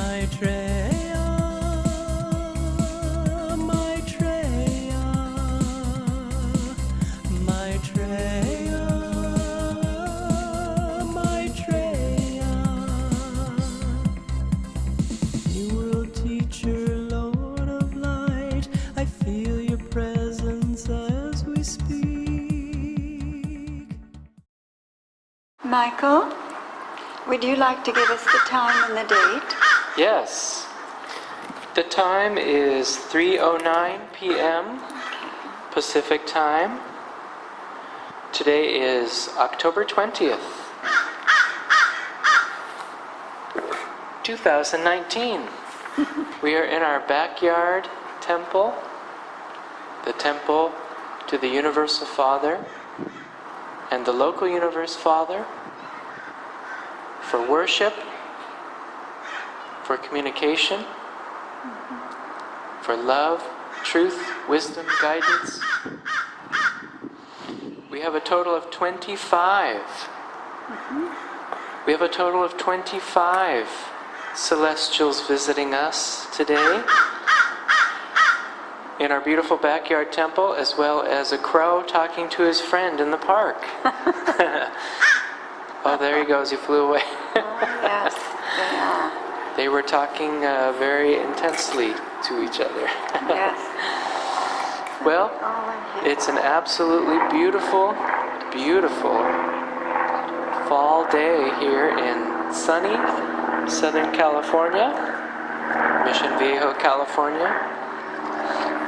Maitreya, Maitreya, Maitreya, Maitreya. New world teacher, Lord of light, I feel your presence as we speak. Michael, would you like to give us the time and the date? Yes. The time is 3:09 p.m. Pacific Time. Today is October 20th, 2019. We are in our backyard temple, the temple to the Universal Father and the local Universe Father, for worship, for communication, for love, truth, wisdom, guidance. We have a total of 25. We have a total of 25 celestials visiting us today in our beautiful backyard temple, as well as a crow talking to his friend in the park. Oh, there he goes, he flew away. Yes, they are. They were talking very intensely to each other. Yes. Well, All in here. it's an absolutely beautiful, beautiful fall day here in sunny Southern California, Mission Viejo, California.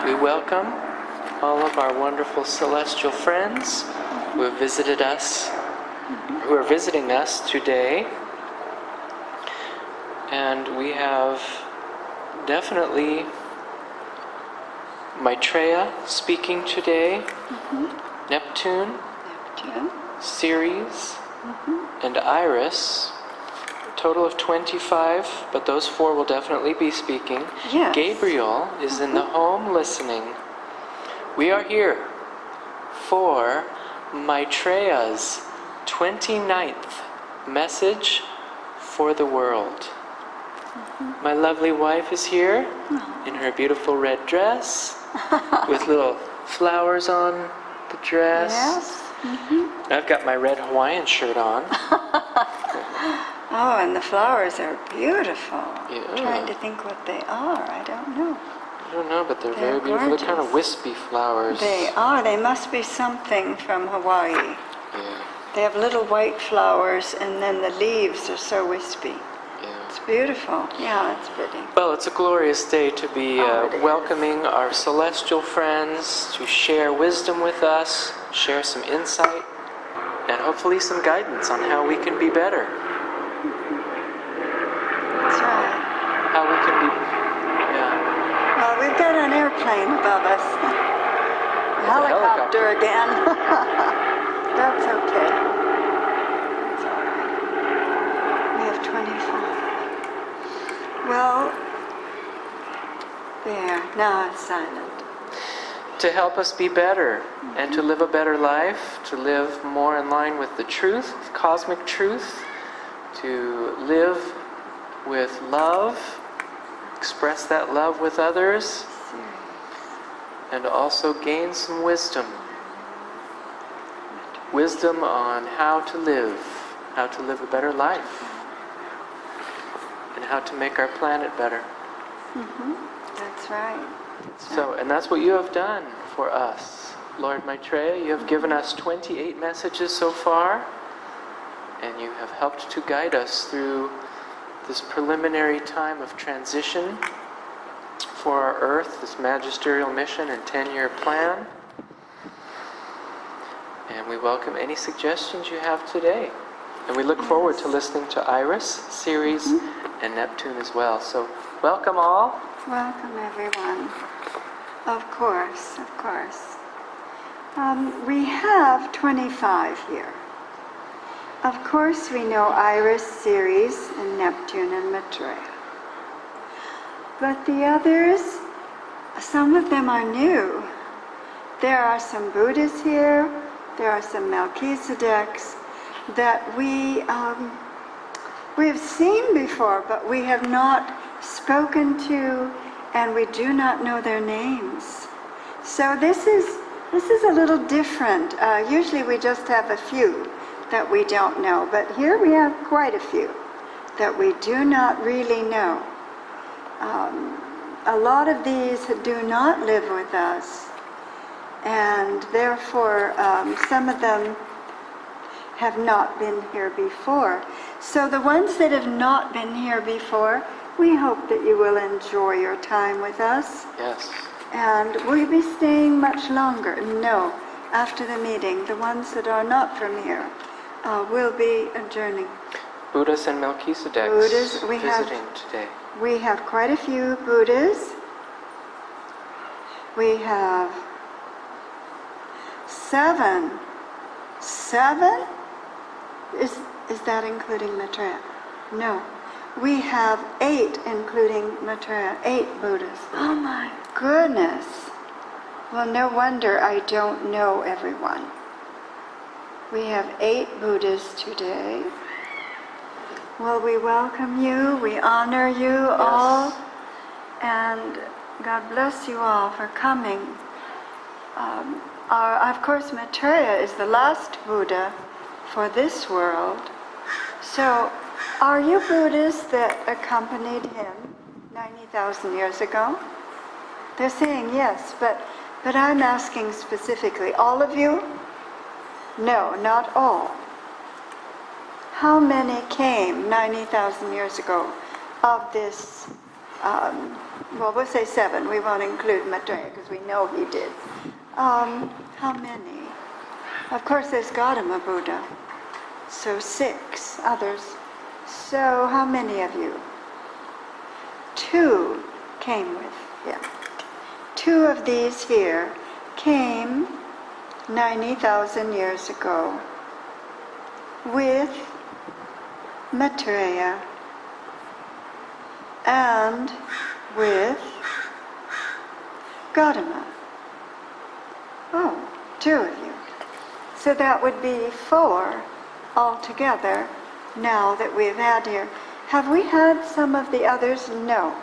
We welcome all of our wonderful celestial friends who have visited us, who are visiting us today. And we have definitely Maitreya speaking today, Neptune, Ceres, and Iris. A total of 25, but those 4 will definitely be speaking. Yes. Gabriel is in the home listening. We are here for Maitreya's 29th message for the world. My lovely wife is here in her beautiful red dress with little flowers on the dress. Yes. I've got my red Hawaiian shirt on. Oh, and the flowers are beautiful. Yeah. I'm trying to think what they are. I don't know. I don't know, but they're They're very beautiful. They're kind of gorgeous. wispy flowers. They are. They must be something from Hawaii. Yeah, They have little white flowers, and then the leaves are so wispy. yeah. It's beautiful. Yeah, it's pretty. Well, it's a glorious day to be Oh, it is. welcoming our celestial friends to share wisdom with us, share some insight, and hopefully some guidance on how we can be better. That's right. How we can be, yeah. Well, we've got an airplane above us. Helicopter again. That's okay. That's all right. We have 25. Well, there. Now it's silent. To help us be better and to live a better life, to live more in line with the truth, cosmic truth, to live with love, express that love with others, and also gain some wisdom. Wisdom on how to live a better life, and how to make our planet better. That's right. So, and that's what you have done for us, Lord Maitreya. You have given us 28 messages so far, and you have helped to guide us through this preliminary time of transition for our Earth, this Magisterial Mission and 10-year plan. And we welcome any suggestions you have today. And we look forward to listening to Iris, Ceres, and Neptune as well. So, welcome all. Welcome, everyone. Of course, of course. We have 25 here. Of course, we know Iris, Ceres, and Neptune, and Maitreya. But the others, some of them are new. There are some Buddhas here. There are some Melchizedeks that we have seen before, but we have not spoken to, and we do not know their names. So this is a little different. Usually we just have a few that we don't know, but here we have quite a few that we do not really know. A lot of these do not live with us, and therefore some of them have not been here before. So the ones that have not been here before, we hope that you will enjoy your time with us. Yes. And will you be staying much longer? No. After the meeting, the ones that are not from here will be adjourning. Buddhas and Melchizedeks Buddhas, visiting today. We have quite a few Buddhas. We have 7. 7? Is that including Maitreya? No. We have 8 including Maitreya. 8 Buddhas. Oh my goodness. Well, no wonder I don't know everyone. We have 8 Buddhas today. Well, we welcome you, we honor you all, and God bless you all for coming. Of course, Maitreya is the last Buddha for this world. So, are you Buddhists that accompanied him 90,000 years ago? They're saying yes, but I'm asking specifically, all of you? No, not all. How many came 90,000 years ago of this, well, we'll say 7. We won't include Maitreya because we know he did. How many? Of course, there's Gautama Buddha. So 6 others. So how many of you? 2 came with him. 2 of these here came 90,000 years ago with Maitreya and with Gautama. Oh, 2 of you. So that would be 4 altogether now that we've had here. Have we had some of the others? No.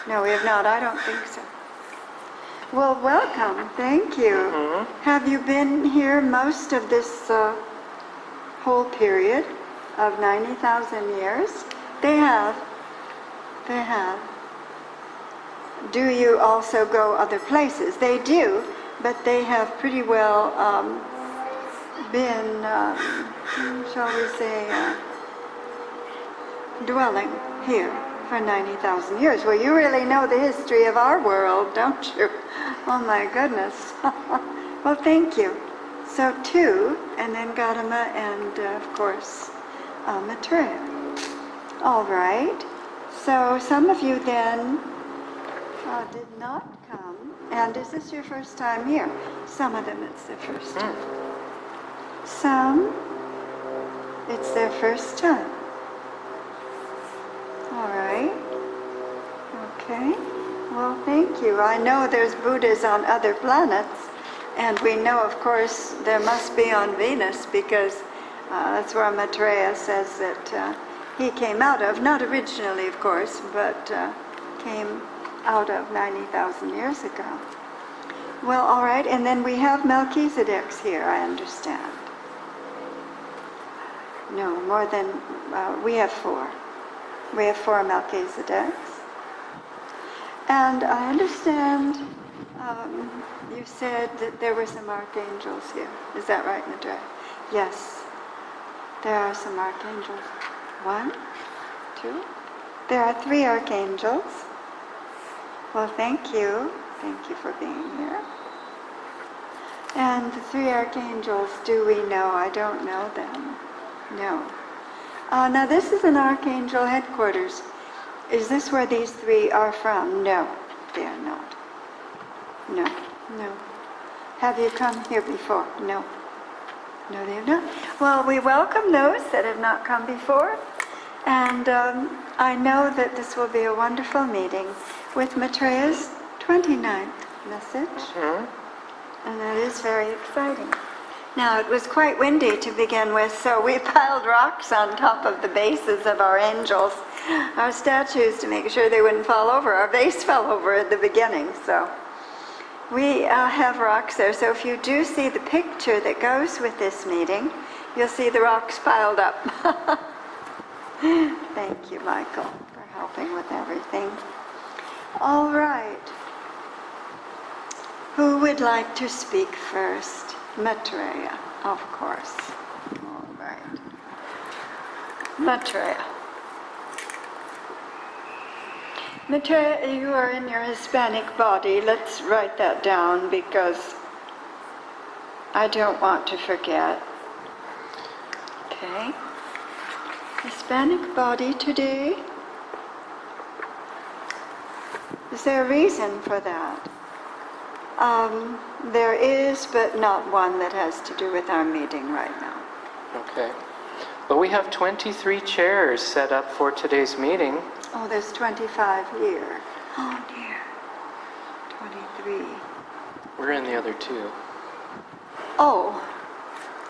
No, we have not. I don't think so. Well, welcome. Thank you. Mm-hmm. Have you been here most of this whole period of 90,000 years? They have. They have. Do you also go other places? They do, but they have pretty well been, shall we say, dwelling here for 90,000 years. Well, you really know the history of our world, don't you? Oh my goodness. Well, thank you. So 2, and then Gautama and, of course, Maitreya. All right. So some of you then did not come. And is this your first time here? Some of them it's their first time. Some, it's their first time. All right. Okay. Well, thank you. I know there's Buddhas on other planets, and we know, of course, there must be on Venus, because that's where Maitreya says that he came out of, not originally, of course, but came out of 90,000 years ago. Well, all right, and then we have Melchizedek's here, I understand. No, more than, we have 4. We have 4 Melchizedeks. And I understand you said that there were some archangels here. Is that right, Maitreya? Yes, there are some archangels. 1, 2. There are 3 archangels. Well, thank you. Thank you for being here. And the 3 archangels, do we know? I don't know them. No. Now this is an archangel headquarters. Is this where these 3 are from? No, they are not. No, no. Have you come here before? No. No, they have not. Well, we welcome those that have not come before. And I know that this will be a wonderful meeting with Maitreya's 29th message. Mm-hmm. And that is very exciting. Now, it was quite windy to begin with, so we piled rocks on top of the bases of our angels, our statues, to make sure they wouldn't fall over. Our vase fell over at the beginning, so we have rocks there. So if you do see the picture that goes with this meeting, you'll see the rocks piled up. Thank you, Michael, for helping with everything. All right. Who would like to speak first? Maitreya, of course. All right. Maitreya. Maitreya, you are in your Hispanic body. Let's write that down because I don't want to forget. Okay. Hispanic body today. Is there a reason for that? There is, but not one that has to do with our meeting right now. Okay. Well, we have 23 chairs set up for today's meeting. Oh, there's 25 here. Oh dear. 23. We're in the other two. Oh,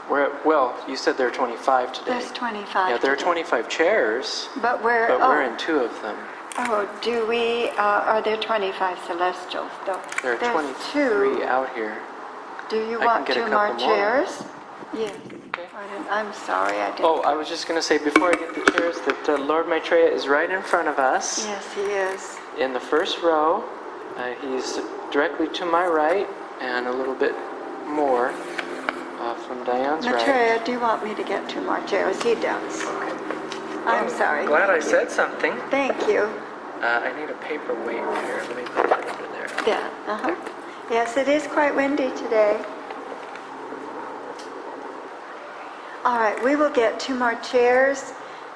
Well, you said there are 25 today. there's 25. Yeah, there are today. 25 chairs, But we're in two of them. Oh, do we? Are there 25 celestials though? There are There's 23 two. out here. Do you I want can get a 2 more couple more. chairs? Yes. Okay. I'm sorry, I didn't. Oh, I was just going to say before I get the chairs that Lord Maitreya is right in front of us. Yes, he is. In the first row. He's directly to my right and a little bit more from Diane's right. Maitreya, do you want me to get 2 more chairs? He does. I'm sorry. Glad I said something. Thank you. I need a paperweight here. Let me put that over there. Yeah. Uh-huh. Yes, it is quite windy today. All right, we will get 2 more chairs,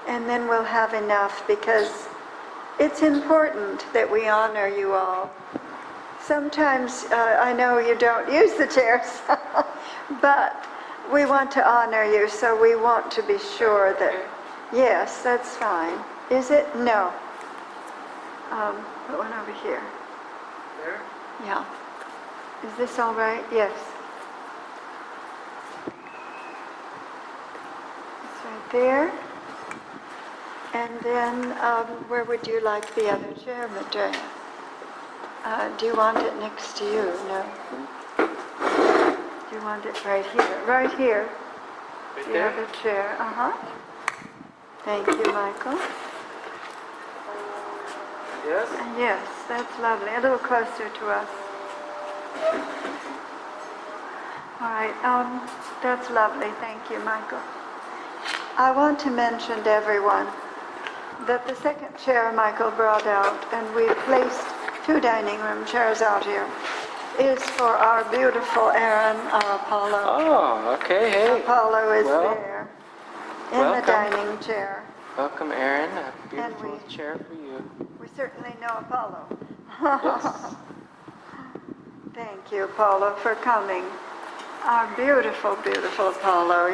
and then we'll have enough because it's important that we honor you all. Sometimes I know you don't use the chairs, but we want to honor you, so we want to be sure that, yes, that's fine. Is it? No. Put one over here. There? Yeah. Is this all right? Yes. It's right there. And then, where would you like the other chair, Maitreya? Do you want it next to you? No. Do you want it right here? Right here. Right The there? other chair. Uh-huh. Thank you, Michael. Yes? Yes, that's lovely. A little closer to us. All right, that's lovely. Thank you, Michael. I want to mention to everyone that the second chair Michael brought out, and we placed 2 dining room chairs out here, is for our beautiful Aaron, our Apollo. Oh, okay. Hey. Apollo is Well, there in welcome. the dining chair. Welcome, Aaron. A And beautiful we- chair for you. We certainly know Apollo. Yes. Thank you, Apollo, for coming. Our beautiful, beautiful Apollo.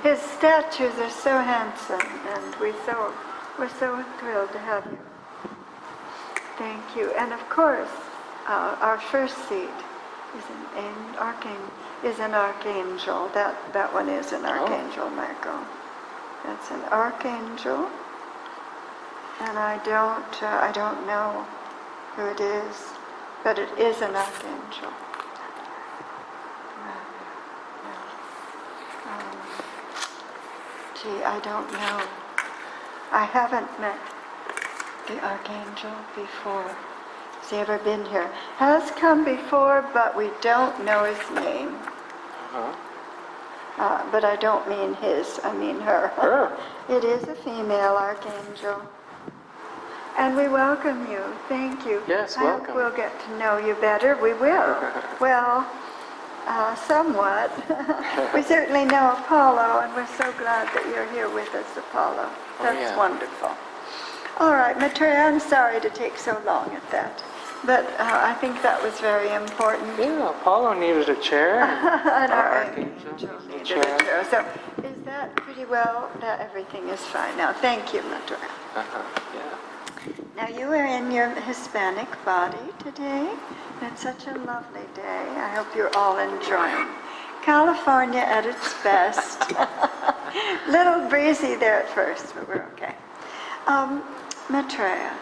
His statues are so handsome, and we're so thrilled to have you. Thank you. And of course, our first seat is an archangel. That one is an archangel, Michael. That's an archangel. And I don't know who it is, but it is an archangel. I don't know. I haven't met the archangel before. Has he ever been here? Has come before, but we don't know his name. But I don't mean his, I mean her. Her. It is a female archangel. And we welcome you. Thank you. Yes, I welcome. hope we'll get to know you better. We will. Well, somewhat. We certainly know Apollo, and we're so glad that you're here with us, Apollo. That's yeah. wonderful. All right, Maitreya, I'm sorry to take so long at that, but I think that was very important. Yeah, Apollo needed a chair. And our archangel angel needed a needed a chair. chair. So is that pretty well? That everything is fine now. Thank you, Maitreya. Yeah. Now you are in your Hispanic body today. It's such a lovely day. I hope you're all enjoying California at its best. Little breezy there at first, but we're okay. Maitreya,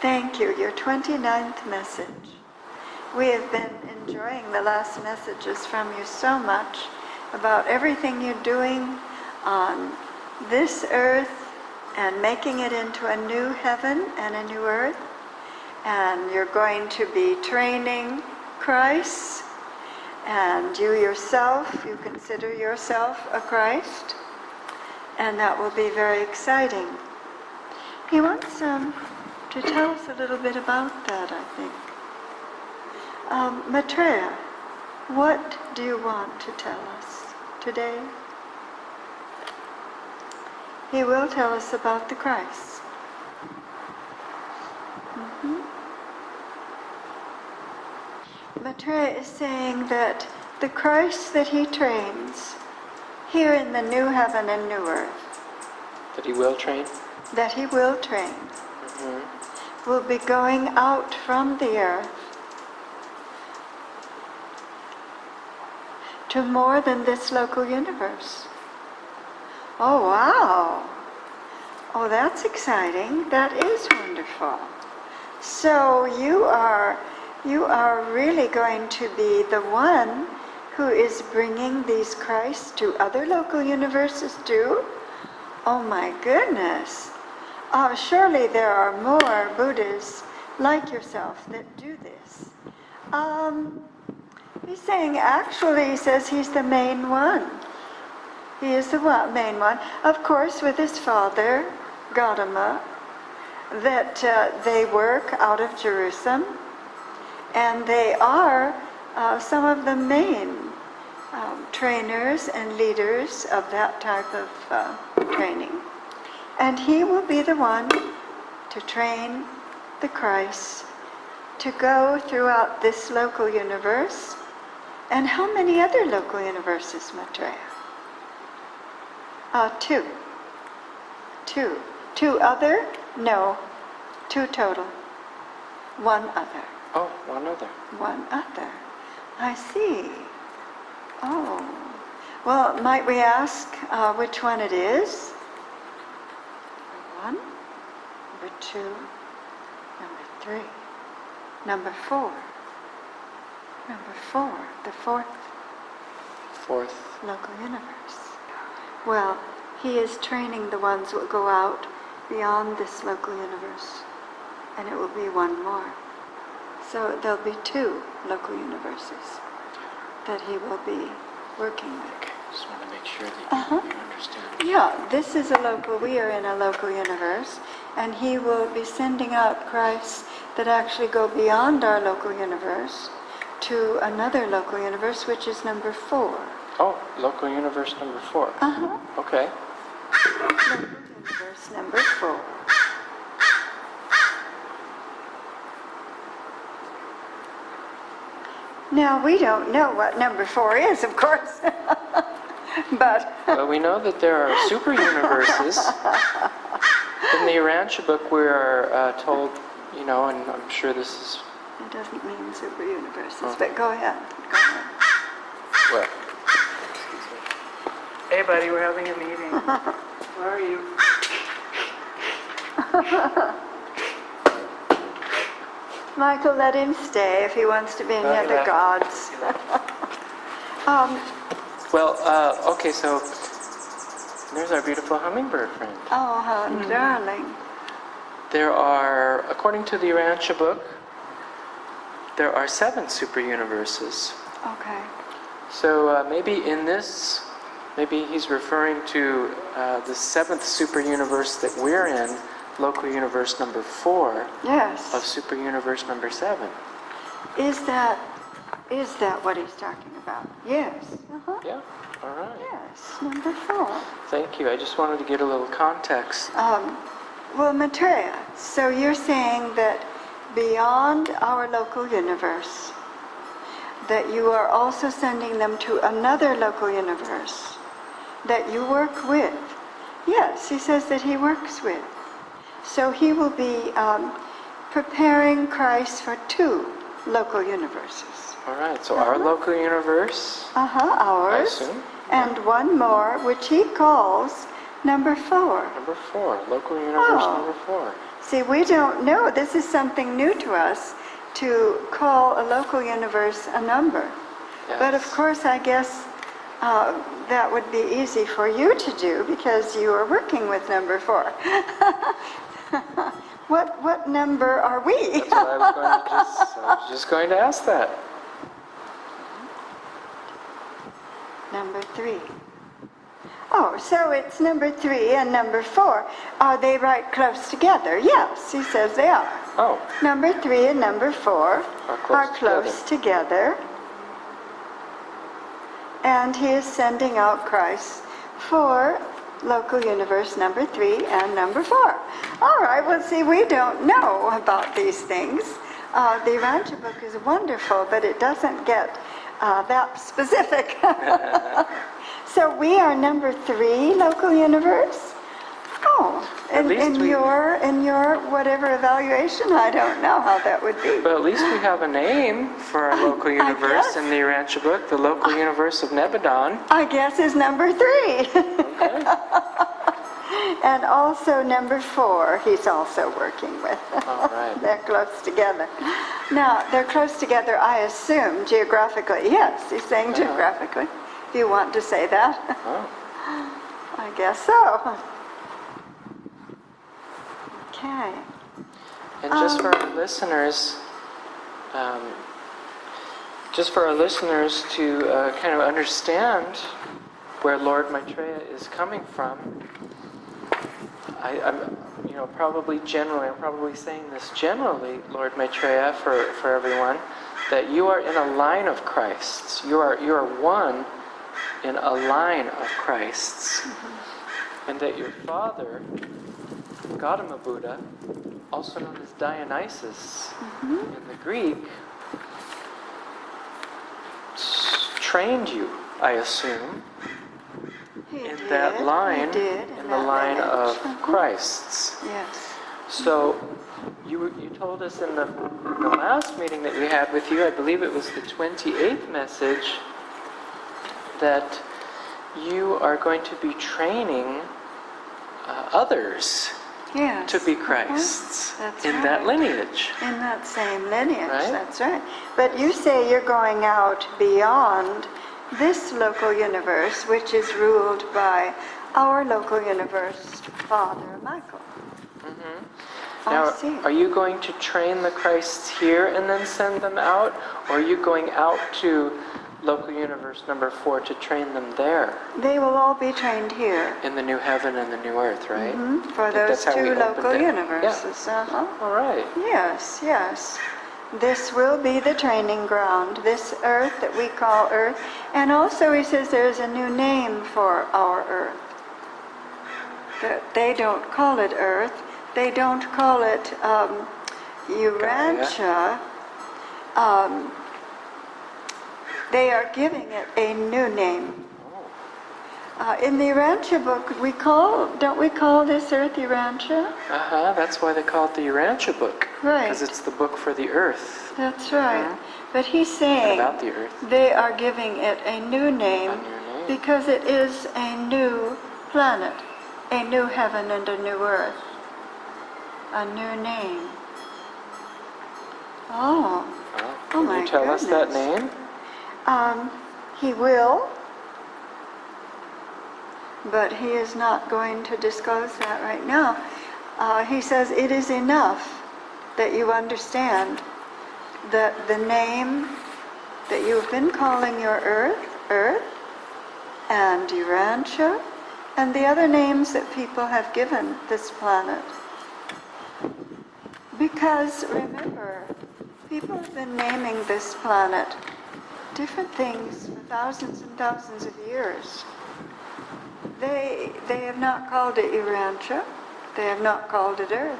thank you. Your 29th message. We have been enjoying the last messages from you so much about everything you're doing on this earth and making it into a new heaven and a new earth. And you're going to be training Christ, and you yourself, you consider yourself a Christ, and that will be very exciting. He wants to tell us a little bit about that, I think. Maitreya, what do you want to tell us today? He will tell us about the Christ. Maitreya is saying that the Christ that he trains here in the new heaven and new earth, That he will train? that he will train, will be going out from the earth to more than this local universe. Oh, wow. Oh, that's exciting. That is wonderful. So you are really going to be the one who is bringing these Christs to other local universes too? Oh my goodness. Surely there are more Buddhas like yourself that do this. He's saying, actually, he says he's the main one. He is the main one. Of course, with his father, Gautama, that they work out of Jerusalem, and they are some of the main trainers and leaders of that type of training. And he will be the one to train the Christ to go throughout this local universe. And how many other local universes, Maitreya? Two. Two other? No. Two total. One other. Oh, one other. One other. I see. Oh. Well, might we ask which one it is? Number 1, number 2, number 3, number 4. Number 4, the fourth local universe. Well, he is training the ones who will go out beyond this local universe, and it will be one more. So there'll be 2 local universes that he will be working with. Okay, just want to make sure that you understand. Yeah, this is we are in a local universe, and he will be sending out Christs that actually go beyond our local universe to another local universe, which is number 4. Oh, local universe number 4. Okay. Local universe number 4. Now, we don't know what number 4 is, of course, but... Well, we know that there are super universes. In the Urantia book, we are told, and I'm sure this is... It doesn't mean super universes, but go ahead. What? Hey, buddy, we're having a meeting. Where are you? Michael, let him stay if he wants to be in the other gods. Okay, so there's our beautiful hummingbird friend. Oh, how darling. There are, according to the Urantia book, there are 7 super universes. Okay. So maybe he's referring to the 7th super universe that we're in, local universe number 4 Yes. of super universe number 7. Is that what he's talking about? Yes. Yeah, all right. Yes, number 4. Thank you. I just wanted to get a little context. Well, Maitreya, so you're saying that beyond our local universe, that you are also sending them to another local universe that you work with. Yes, he says that he works with. So he will be preparing Christ for 2 local universes. All right, so our local universe, I Ours. assume. And one more, which he calls number 4. Number 4, local universe Oh. number 4. See, we don't know. This is something new to us, to call a local universe a number. Yes. But of course, I guess that would be easy for you to do because you are working with number 4. What number are we? That's what I was just going to ask that. Number 3. Oh, so it's number 3 and number 4. Are they right close together? Yes, he says they are. Oh, Number 3 and number 4 are close together. And he is sending out Christ for local universe number 3 and number 4. All right, well, see, we don't know about these things. The Rancha book is wonderful, but it doesn't get that specific. So we are number 3 local universe? Oh, At least in your whatever evaluation, I don't know how that would be. but at least we have a name for our local universe guess. in the Urantia book, the local universe of Nebadon. I guess is number 3. Okay. And also number 4, he's also working with. All right. They're close together. Now, they're close together, I assume, geographically. Yes, he's saying geographically, if you want to say that. Oh. I guess so. Okay. And just for our listeners, to kind of understand where Lord Maitreya is coming from, I'm probably saying this generally, Lord Maitreya, for everyone, that you are in a line of Christs. You are one in a line of Christs, and that your father, Gautama Buddha, also known as Dionysus in the Greek, trained you, I assume, in that line, in the line of Christ's. Yes. So you told us in the last meeting that we had with you, I believe it was the 28th message, that you are going to be training others Yes. to be Christs That's in right. that lineage. In that same lineage, Right? that's right. But you say you're going out beyond this local universe, which is ruled by our local universe, Father Michael. Now, I see. are you going to train the Christs here and then send them out? Or are you going out to local universe number 4 to train them there They will all be trained here. in the new heaven and the new earth, right? For I think those that's how we 2 opened local it. universes. All right. Yes, yes. This will be the training ground, this earth that we call earth. And also he says there's a new name for our earth. That they don't call it earth. They don't call it Urantia. They are giving it a new name. In the Urantia book, don't we call this earth Urantia? That's why they call it the Urantia book. Right. Because it's the book for the earth. That's right. But he's saying About the earth. they are giving it a new name A new name. because it is a new planet, a new heaven and a new earth. A new name. Oh. Can my you tell us that goodness. name? He will, but he is not going to disclose that right now. He says it is enough that you understand that the name that you've been calling your earth, and Urantia, and the other names that people have given this planet. Because remember, people have been naming this planet different things for thousands and thousands of years. They have not called it Urantia. They have not called it Earth.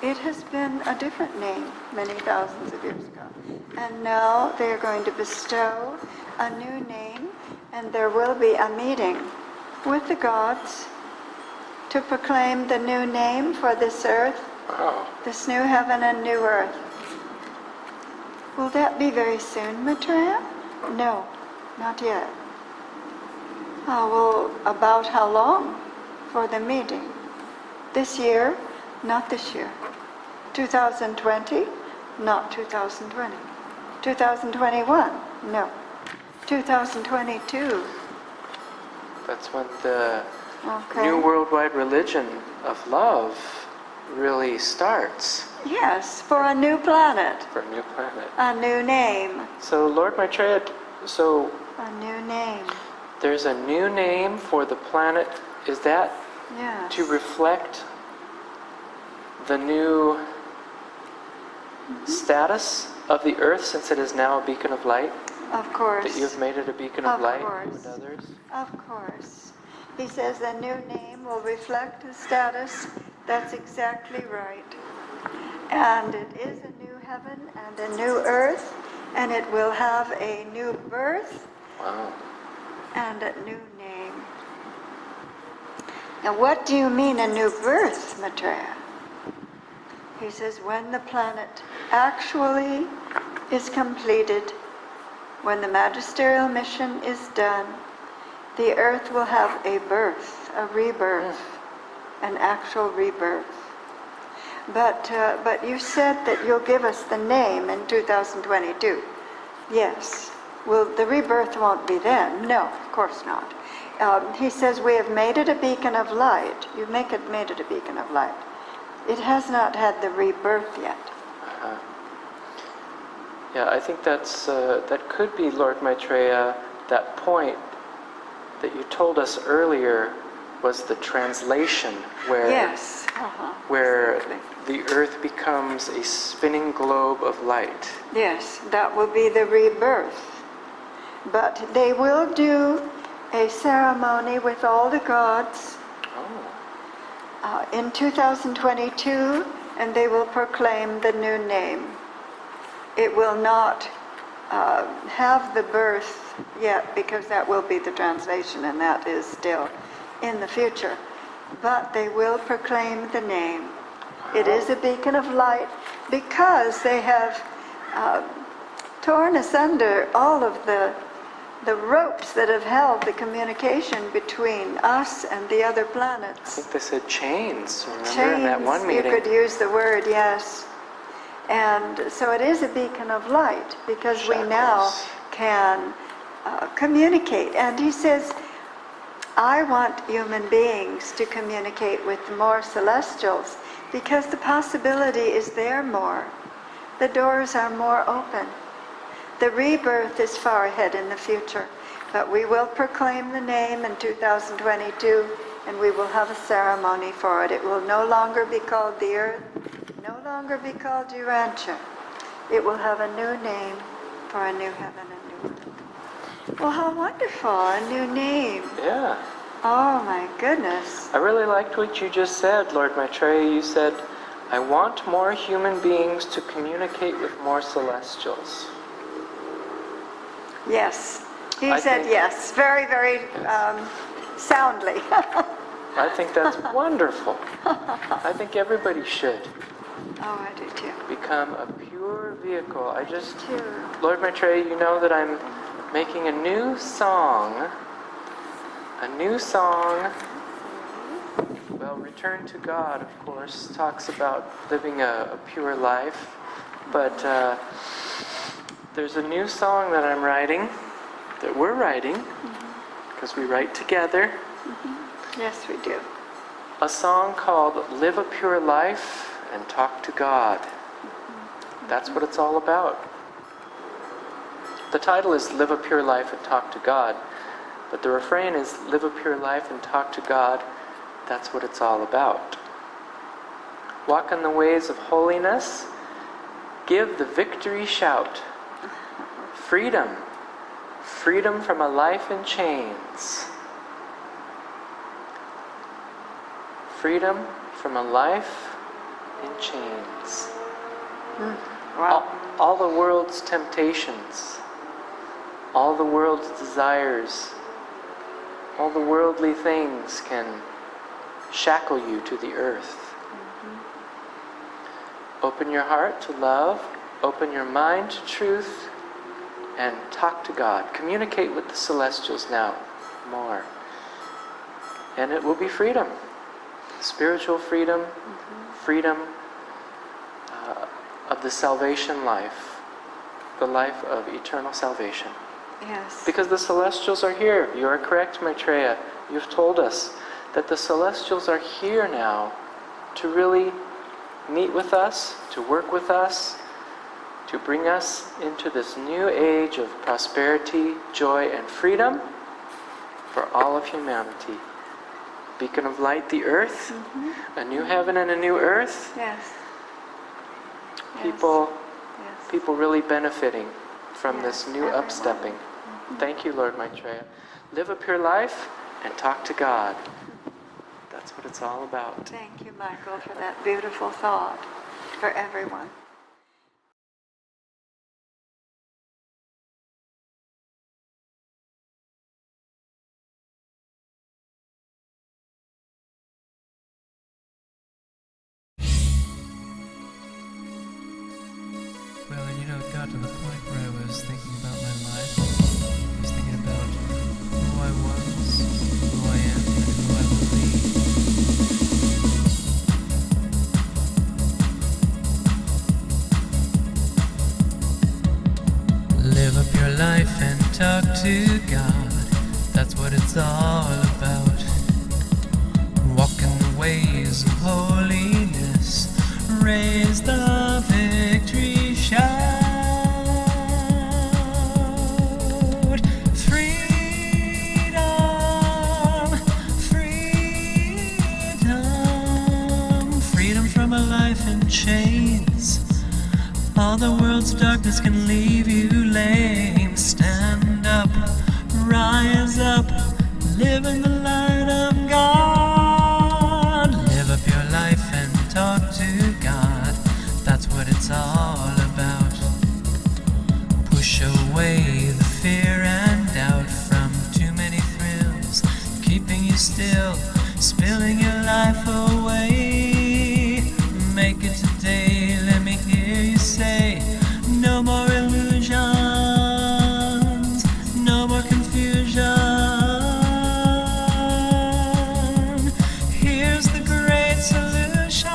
It has been a different name many thousands of years ago. And now they are going to bestow a new name, and there will be a meeting with the gods to proclaim the new name for this earth, Wow. this new heaven and new earth. Will that be very soon, Maitreya? No, not yet. Well, about how long for the meeting? This year? Not this year. 2020? Not 2020. 2021? No. 2022. That's when the Okay. new worldwide religion of love really starts Yes, for a new planet, for a new planet. a new name, So Lord Maitreya, so a new name. there's a new name for the planet. Is that Yes. to reflect the new status of the earth, since it is now a beacon of light? Of course. That you've made it a beacon of Of light course. with others? Of course. He says the new name will reflect his status. That's exactly right. And it is a new heaven and a new earth, and it will have a new birth Wow. and a new name. Now, what do you mean a new birth, Maitreya? He says when the planet actually is completed, when the Magisterial Mission is done, the earth will have a birth, a rebirth, an actual rebirth. But you said that you'll give us the name in 2022. Yes. Well, the rebirth won't be then. No, of course not. He says we have made it a beacon of light. You've made it a beacon of light. It has not had the rebirth yet. Yeah, I think that could be, Lord Maitreya, that point that you told us earlier was the translation where Yes. where Exactly. the earth becomes a spinning globe of light. Yes, that will be the rebirth. But they will do a ceremony with all the gods Oh. in 2022, and they will proclaim the new name. It will not have the birth yet, because that will be the translation, and that is still in the future. But they will proclaim the name. It is a beacon of light because they have torn asunder all of the ropes that have held the communication between us and the other I planets. think they said chains, remember, in that one You meeting? could use the word, yes. And so it is a beacon of light because we now Shackles. can communicate. And he says, I want human beings to communicate with more celestials because the possibility is there more. The doors are more open. The rebirth is far ahead in the future, but we will proclaim the name in 2022, and we will have a ceremony for it. It will no longer be called the earth, no longer be called Urantia. It will have a new name for a new heaven and new earth. Well, how wonderful, a new name. Yeah. Oh my goodness. I really liked what you just said, Lord Maitreya. You said, I want more human beings to communicate with more celestials. Yes, he I said think- yes, very, very soundly. I think that's wonderful. I think everybody should Oh, I do too. become a pure vehicle. Too. Lord Maitreya, you know that I'm making a new song. Well, Return to God, of course, talks about living a pure life. But there's a new song that I'm writing, that we're writing, because we write together. Yes, we do. A song called Live a Pure Life and Talk to God. That's what it's all about. The title is Live a Pure Life and Talk to God, but the refrain is Live a Pure Life and Talk to God. That's what it's all about. Walk in the ways of holiness. Give the victory shout. Freedom. Freedom from a life in chains. Freedom from a life in chains. Wow. All the world's temptations, all the world's desires, all the worldly things can shackle you to the earth. Open your heart to love Open your mind to truth and talk to God. Communicate with the celestials now more. And it will be freedom. Spiritual freedom, freedom of the salvation life, the life of eternal salvation. Yes. Because the celestials are here. You are correct, Maitreya. You've told us that the celestials are here now to really meet with us, to work with us, to bring us into this new age of prosperity, joy, and freedom for all of humanity. Beacon of light, the earth, a new heaven and a new earth. Yes. People, Yes. people really benefiting from Yes, this new everyone. upstepping. Thank you, Lord Maitreya. Live a pure life and talk to God. That's what it's all about. Thank you, Michael, for that beautiful thought for everyone. Well, and it got to the point where I was thinking about my life. I was thinking about who I was, who I am, and who I will be. Live up your life and talk to God. That's what it's all about. Walk in the ways of holiness. Raise the victory shout. Freedom, freedom, freedom from a life in chains. All the world's darkness can leave you lame. Stand up, rise up, live in the light of God. Live up your life and talk to God. That's what it's all about. Push away the fear and doubt from too many thrills, keeping you still, spilling your life away. Make it today, let me hear you say, no more illusions, no more confusion. Here's the great solution.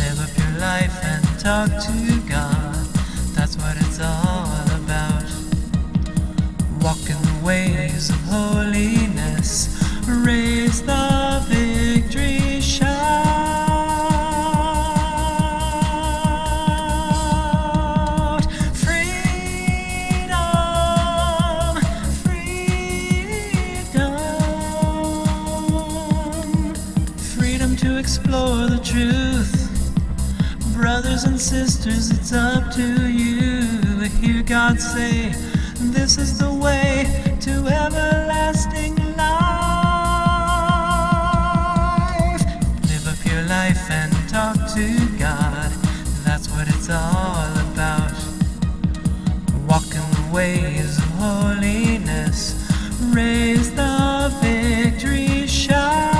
Live up your life and talk to God. That's what it's all about. Walk in the ways of holiness. Raise the victory shout. Freedom, freedom, freedom to explore the truth. Brothers and sisters, it's up to you. Hear God say, this is the way to everlasting life. Live up your life and talk to God. That's what it's all about. Walk in the ways of holiness. Raise the victory shout.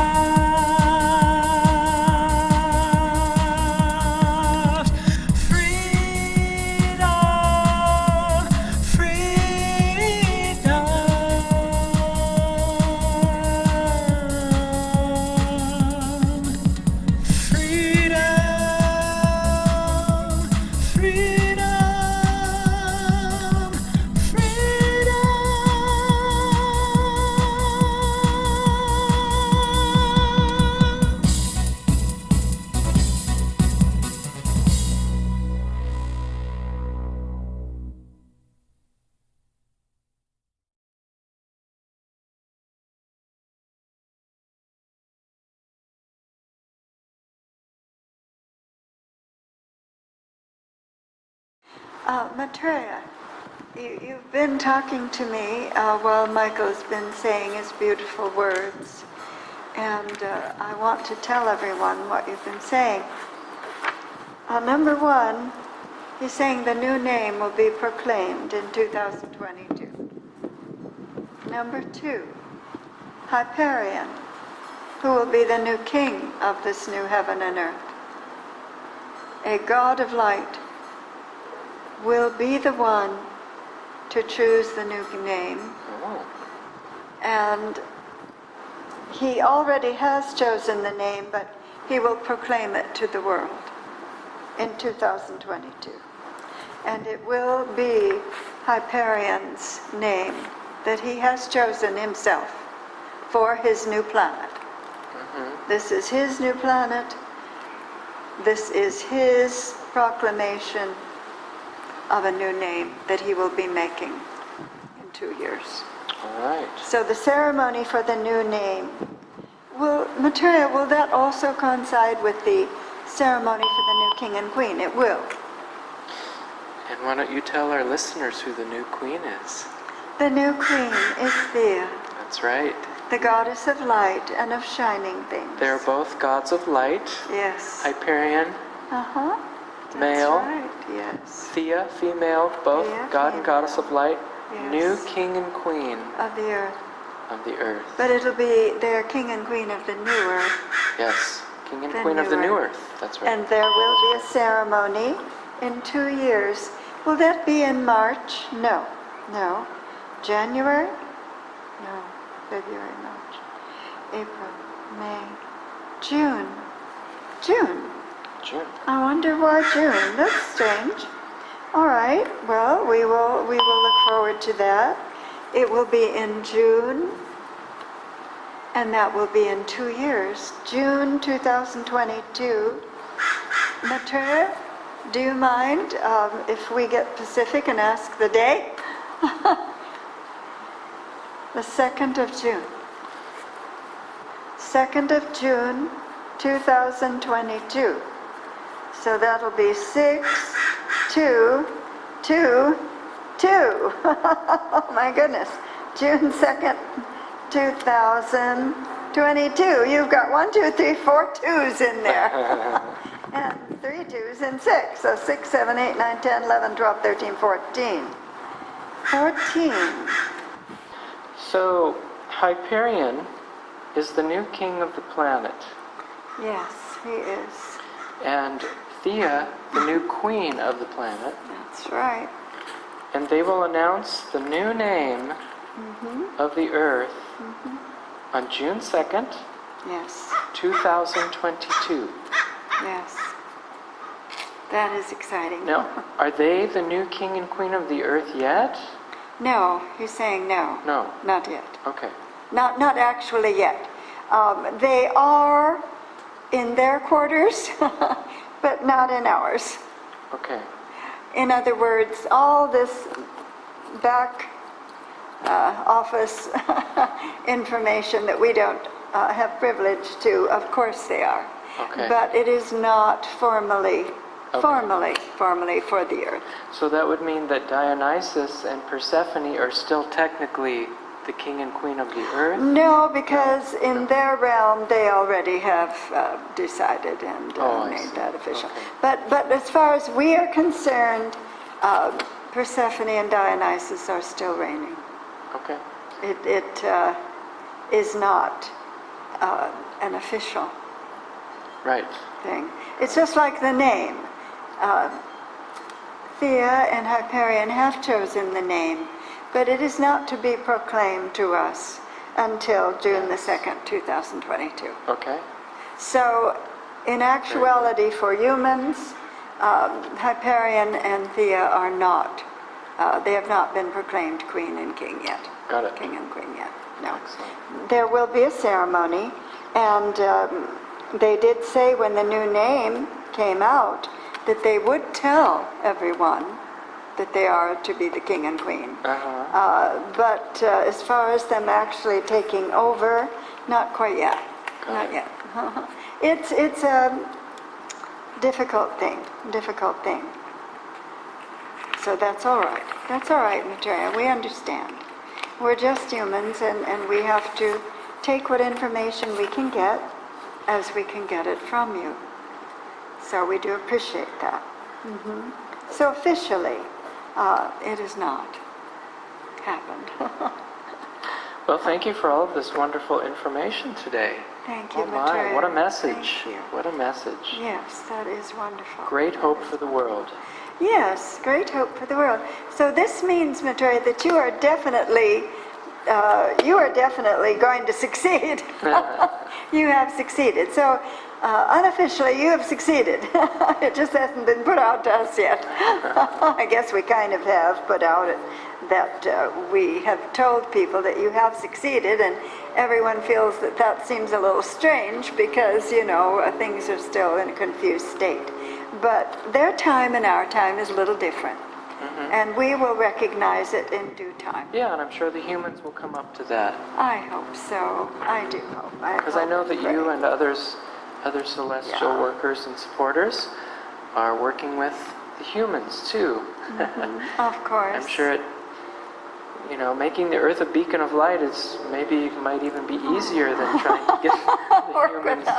Maitreya, you've been talking to me while Michael's been saying his beautiful words, and I want to tell everyone what you've been saying. Number one, he's saying the new name will be proclaimed in 2022. Number two, Hyperion, who will be the new king of this new heaven and earth. a God of light, will be the one to choose the new name. Oh. And he already has chosen the name, but he will proclaim it to the world in 2022. And it will be Hyperion's name that he has chosen himself for his new planet. This is his new planet. This is his proclamation of a new name that he will be making in 2 years. All right. So the ceremony for the new name, Maitreya, will that also coincide with the ceremony for the new king and queen? It will. And why don't you tell our listeners who the new queen is? The new queen is Thea, That's right. the goddess of light and of shining things. They're both gods of light. Yes. Hyperion, Uh-huh. That's male. right, yes. Thea, female, both Thea, god and goddess of light. Yes. New king and queen Of the earth. of the earth. But it'll be their king and queen of the new earth. Yes, king and The queen of the new new earth. earth. That's right. And there will be a ceremony in 2 years. Will that be in March? No. No. January? No. February, March. April, May, June. June. June. I wonder why June. That's strange. All right. Well, we will look forward to that. It will be in June, and that will be in 2 years. June 2022. Maitreya, do you mind if we get specific and ask the day? The 2nd of June. 2nd of June, 2022. So that'll be 6/2/2/2. Oh my goodness. June 2nd, 2022. You've got 1, 2, 3, 4 twos in there. And 3 twos and 6. So 6, 7, 8, 9, 10, 11, 12, 13, 14. 14. So, Hyperion is the new king of the planet, Yes, he is. and Thea, the new queen of the planet, That's right. and they will announce the new name of the earth on June 2nd, Yes. 2022. Yes. That is exciting. Now, are they the new king and queen of the earth yet? No, he's saying no. No. Not yet. Okay. Not actually yet. They are in their quarters, but not in ours. Okay. In other words, all this back office information that we don't have privilege to, of course they are. Okay. But it is not formally for the earth. So that would mean that Dionysus and Persephone are still technically the king and queen of the earth? No, because in their realm they already have decided and made that official. Okay. But as far as we are concerned, Persephone and Dionysus are still reigning. Okay. It is not an official Right. thing. It's just like the name. Thea and Hyperion have chosen the name, but it is not to be proclaimed to us until June the 2nd, 2022. Okay. So, in actuality for humans, Hyperion and Thea are not, they have not been proclaimed queen and king yet. Got it. King and queen yet, no. Excellent. There will be a ceremony, and they did say when the new name came out that they would tell everyone that they are to be the king and queen. But as far as them actually taking over, not quite yet. Not yet. It's a difficult thing. So that's all right. That's all right, Maitreya. We understand. We're just humans, and we have to take what information we can get as we can get it from you. So we do appreciate that. So officially, it has not happened. Well, thank you for all of this wonderful information today. Thank you, Oh my, Maitreya. what a message. Thank you. What a message. Yes, that is wonderful. Great hope for the world. Yes, great hope for the world. So this means, Maitreya, that you are definitely going to succeed. You have succeeded. So unofficially, you have succeeded. It just hasn't been put out to us yet. I guess we kind of have put out that we have told people that you have succeeded, and everyone feels that that seems a little strange because, you know, things are still in a confused state. But their time and our time is a little different. And we will recognize it in due time. Yeah, and I'm sure the humans will come up to that. I hope so. I do hope. Because I know that you and other celestial workers and supporters are working with the humans too. Of course. I'm sure it, you know, making the Earth a beacon of light is might even be easier than trying to get the humans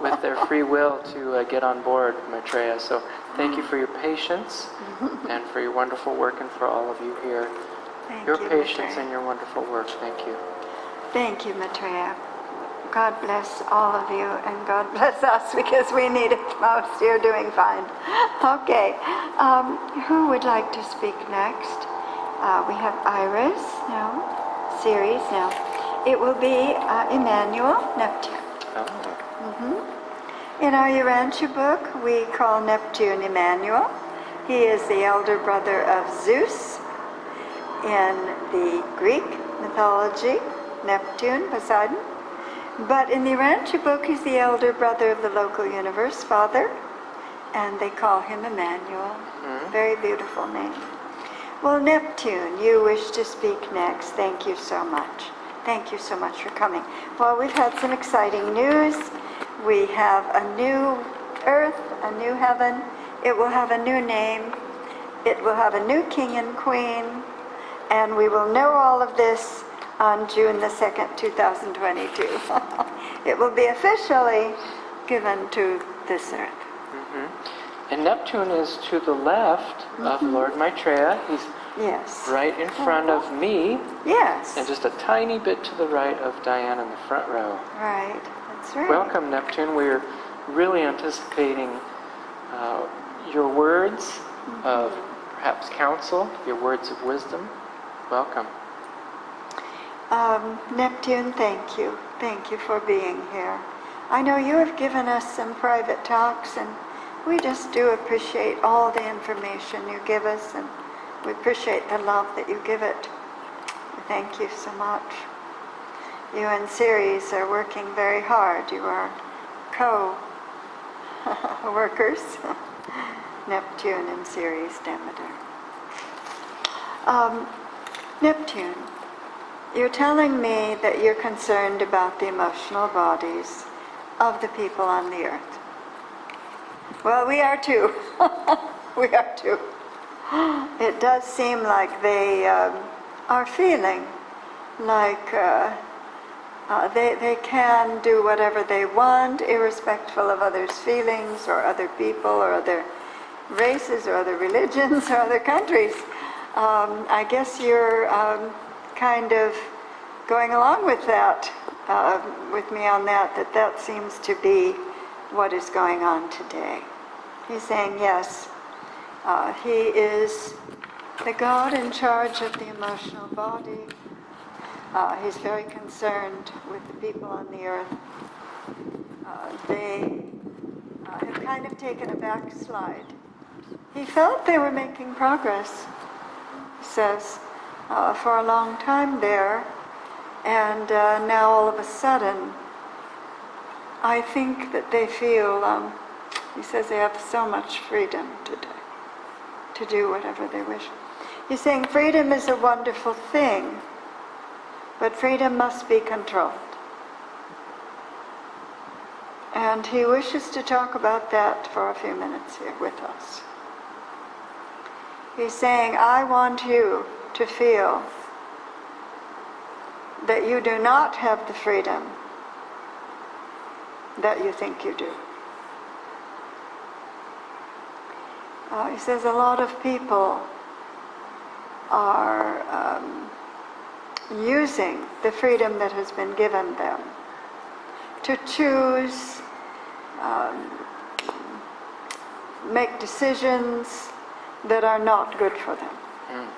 with their free will to get on board, Maitreya. So thank you for your patience and for your wonderful work, and for all of you here. Your patience Maitreya. and your wonderful work. Thank you. Thank you, Maitreya. God bless all of you, and God bless us, because we need it most. You're doing fine. Okay. Who would like to speak next? We have Iris now, Ceres now. It will be Emmanuel, Neptune. Oh. In our Urantia book, we call Neptune Emmanuel. He is the elder brother of Zeus. In the Greek mythology, Neptune, Poseidon. But in the Urantia book, he's the elder brother of the local universe, Father, and they call him Emmanuel. Very beautiful name. Well, Neptune, you wish to speak next. Thank you so much. Thank you so much for coming. Well, we've had some exciting news. We have a new earth, a new heaven. It will have a new name. It will have a new king and queen. And we will know all of this on June the 2nd, 2022. It will be officially given to this earth. And Neptune is to the left of Lord Maitreya. He's Yes. right in front of me, Yes. and just a tiny bit to the right of Diane in the front row. Right. That's right. Welcome, Neptune. We're really anticipating your words of perhaps counsel, your words of wisdom. Welcome. Neptune, thank you. Thank you for being here. I know you have given us some private talks, and we just do appreciate all the information you give us, and we appreciate the love that you give it. Thank you so much. You and Ceres are working very hard. You are co-workers, Neptune and Ceres, Demeter. Neptune, you're telling me that you're concerned about the emotional bodies of the people on the earth. Well, we are too. We are too. It does seem like they are feeling like they can do whatever they want, irrespectful of others' feelings, or other people, or other races, or other religions, or other countries. I guess you're kind of going along with that, with me on that seems to be what is going on today. He's saying, yes, he is the God in charge of the emotional body. He's very concerned with the people on the earth. They have kind of taken a backslide. He felt they were making progress, he says, for a long time there, and now all of a sudden, I think that they feel, he says they have so much freedom today to do whatever they wish. He's saying freedom is a wonderful thing, but freedom must be controlled. And he wishes to talk about that for a few minutes here with us. He's saying, I want you to feel that you do not have the freedom that you think you do. He says a lot of people are using the freedom that has been given them to choose, make decisions that are not good for them.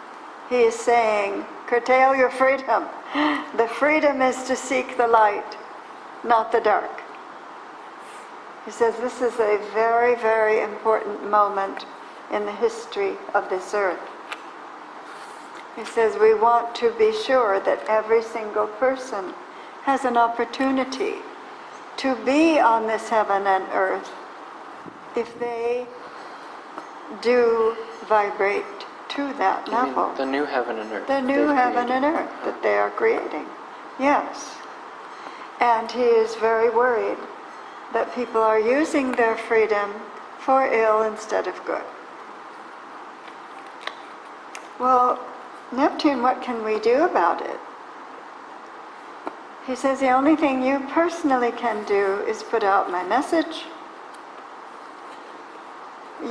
He is saying, curtail your freedom. The freedom is to seek the light, not the dark. He says this is a very, very important moment in the history of this earth. He says we want to be sure that every single person has an opportunity to be on this heaven and earth if they do vibrate to that level. The new heaven and earth. The new heaven and earth that they are creating. Yes. And he is very worried that people are using their freedom for ill instead of good. Well, Neptune, what can we do about it? He says the only thing you personally can do is put out my message.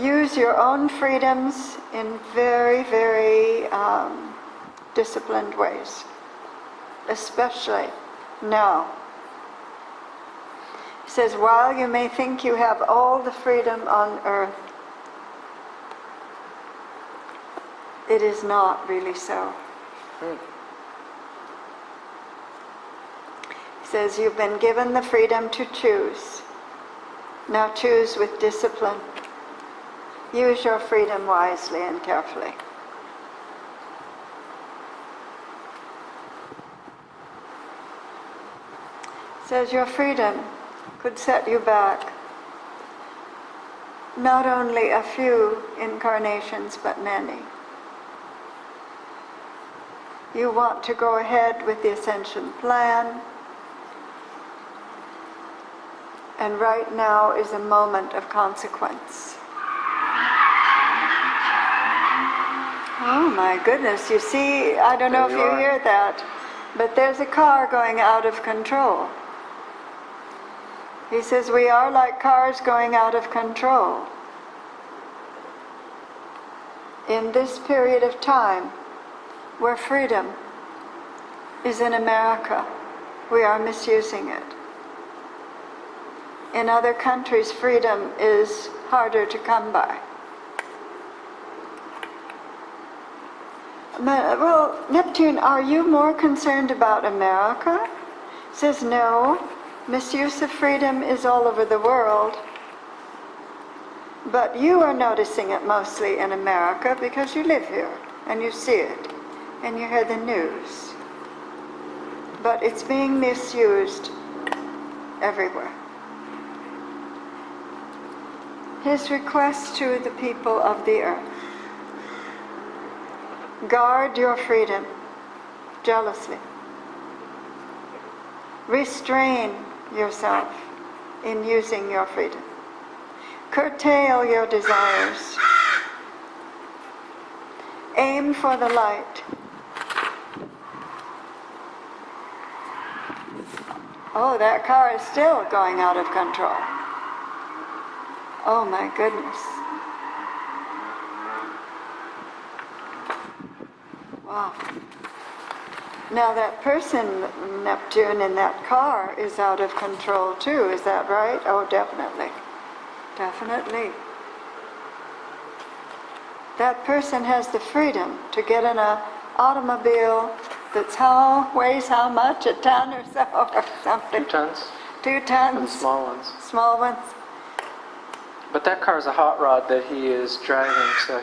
Use your own freedoms in very, very disciplined ways, especially now. He says, while you may think you have all the freedom on earth, it is not really so. He says, you've been given the freedom to choose. Now choose with discipline. Use your freedom wisely and carefully. He says your freedom could set you back not only a few incarnations, but many. You want to go ahead with the ascension plan, and right now is a moment of consequence. Oh my goodness, you see, I don't know if you hear that, but there's a car going out of control. He says we are like cars going out of control. In this period of time, where freedom is in America, we are misusing it. In other countries, freedom is harder to come by. Well, Neptune, are you more concerned about America? Says no, misuse of freedom is all over the world. But you are noticing it mostly in America because you live here and you see it and you hear the news. But it's being misused everywhere. His request to the people of the earth: guard your freedom jealously. Restrain yourself in using your freedom. Curtail your desires. Aim for the light. Oh, that car is still going out of control. Oh my goodness. Wow. Now that person, Neptune, in that car is out of control too, is that right? Oh, definitely. Definitely. That person has the freedom to get in an automobile that's weighs how much, a ton or so, or something. 2 tons. 2 tons. And small ones. Small ones. But that car's a hot rod that he is driving, so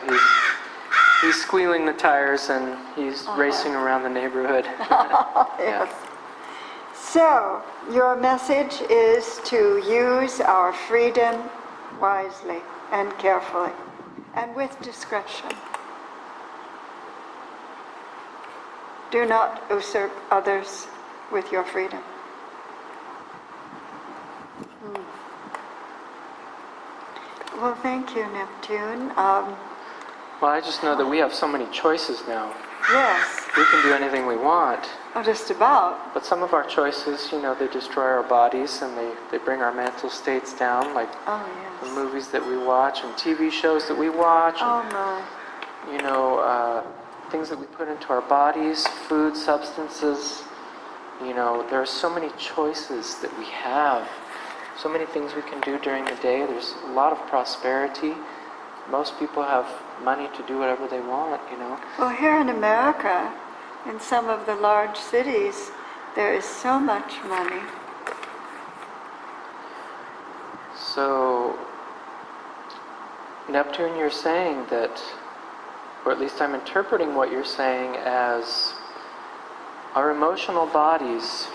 he's squealing the tires and he's racing around the neighborhood. Yes. Yeah. So, your message is to use our freedom wisely and carefully and with discretion. Do not usurp others with your freedom. Well, thank you, Neptune. Well, I just know that we have so many choices now. Yes. We can do anything we want. Oh, just about. But some of our choices, they destroy our bodies and they bring our mental states down, like Oh, the yes. movies that we watch and TV shows that we watch. Oh, And, my. things that we put into our bodies, food, substances. You know, there are so many choices that we have, so many things we can do during the day. There's a lot of prosperity. Most people have money to do whatever they want, you know. Well, here in America, in some of the large cities, there is so much money. So, Neptune, you're saying that, or at least I'm interpreting what you're saying as our emotional bodies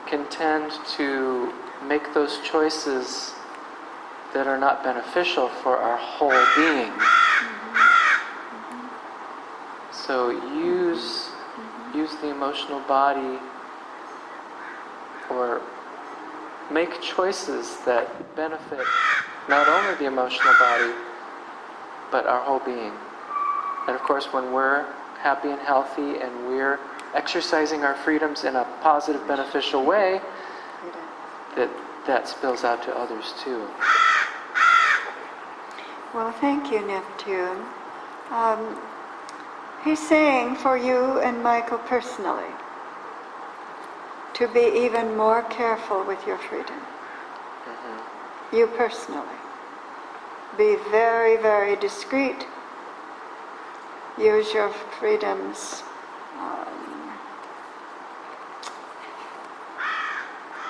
can tend to make those choices that are not beneficial for our whole being. So use the emotional body, or make choices that benefit not only the emotional body, but our whole being. And of course, when we're happy and healthy and we're exercising our freedoms in a positive, beneficial way, that spills out to others too. Well, thank you, Neptune. He's saying for you and Michael personally to be even more careful with your freedom. You personally. Be very, very discreet. Use your freedoms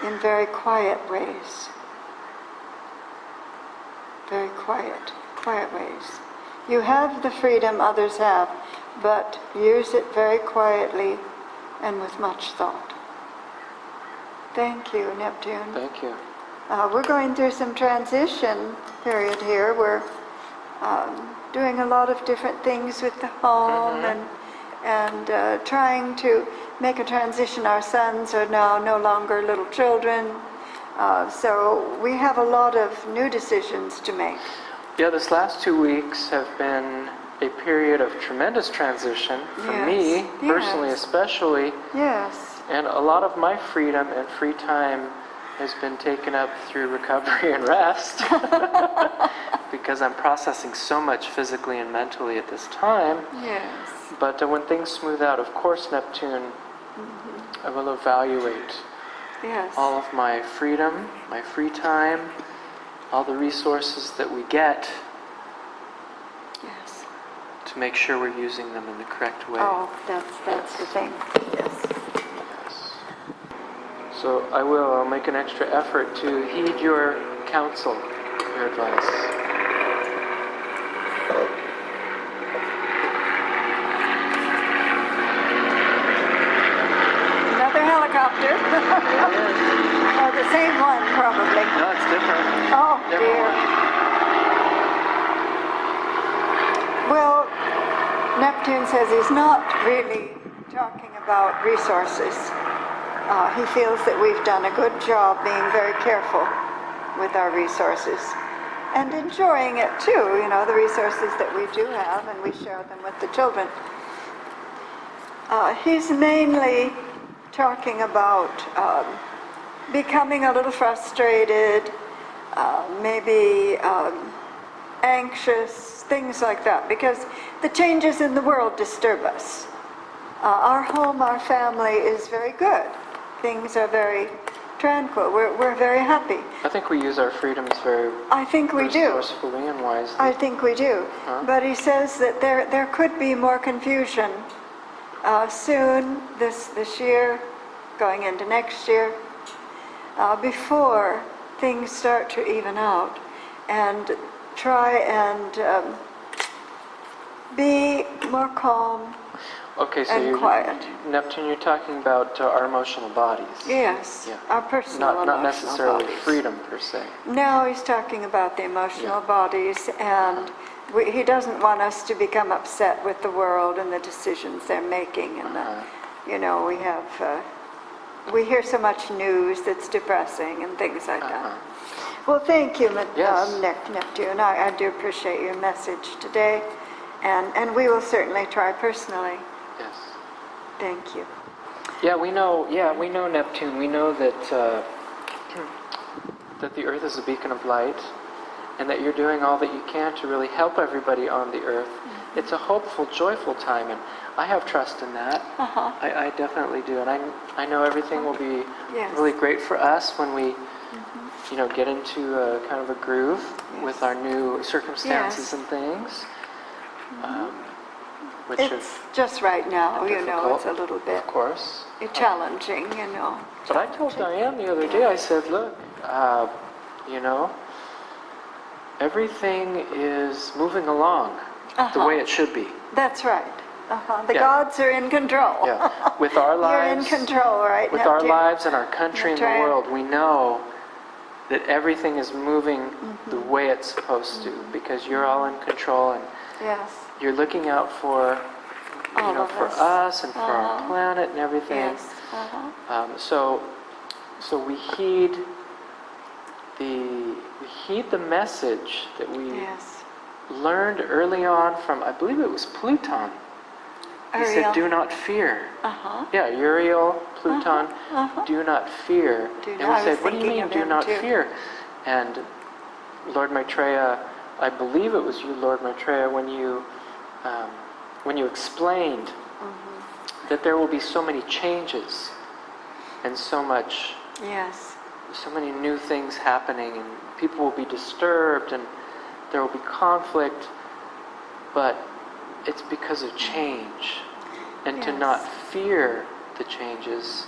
in very quiet ways. Very quiet ways. You have the freedom others have, but use it very quietly and with much thought. Thank you, Neptune. Thank you. We're going through some transition period here. We're doing a lot of different things with the home and trying to make a transition. Our sons are now no longer little children, so we have a lot of new decisions to make. Yeah, this last 2 weeks have been a period of tremendous transition for me, personally especially. Yes. And a lot of my freedom and free time has been taken up through recovery and rest because I'm processing so much physically and mentally at this time. Yes. But when things smooth out, of course, Neptune, I will evaluate all of my freedom, my free time, all the resources that we get to make sure we're using them in the correct way. Oh, that's the thing. Yes. So I'll make an extra effort to heed your counsel, your advice. Another helicopter. Oh, the same one, probably. No, it's different. Oh, Different dear. one. Well, Neptune says he's not really talking about resources. He feels that we've done a good job being very careful with our resources and enjoying it too, you know, the resources that we do have, and we share them with the children. He's mainly talking about becoming a little frustrated, maybe anxious, things like that, because the changes in the world disturb us. Our home, our family is very good. Things are very tranquil. We're very happy. I think we use our freedoms very resourcefully and wisely. I think we do. But he says that there could be more confusion soon, this year, going into next year, before things start to even out, and try and be more calm. Okay, so and quiet. Neptune, you're talking about our emotional bodies. Yes, our personal emotional not necessarily bodies. freedom per se. No, he's talking about the emotional bodies, and he doesn't want us to become upset with the world and the decisions they're making. And you know, we hear so much news that's depressing and things like that. Well, thank you, Neptune. I do appreciate your message today, and we will certainly try personally. Yes. Thank you. Yeah, we know. Yeah, we know Neptune. We know that that the Earth is a beacon of light, and that you're doing all that you can to really help everybody on the Earth. It's a hopeful, joyful time, and I have trust in that. I definitely do, and I know everything will be Yes. really great for us when we, get into a kind of a groove with our new circumstances Yes. and things. Which It's just right now, it's difficult, a little bit of course. challenging, But I told Diane the other day, I said, look, everything is moving along the way it should be. That's right. The Yeah. gods are in control. Yeah. With our You're in lives, control, right? with our Neptune? lives and our country and the Maitreya. world, we know that everything is moving the way it's supposed to, because you're all in control and Yes. you're looking out for, All of for us and for our planet and everything. Yes. So we heed the message that we Yes. learned early on from, I believe it was Pluton. He said, Ariel. do not fear. Uh-huh. Yeah, Uriel, Pluton, do not fear. Do And not- we I said, was what do you thinking mean, of do him not too. fear? And Lord Maitreya, I believe it was you, Lord Maitreya, when you explained that there will be so many changes and so many new things happening, and people will be disturbed and there will be conflict, but it's because of change, and to Yes. not fear the changes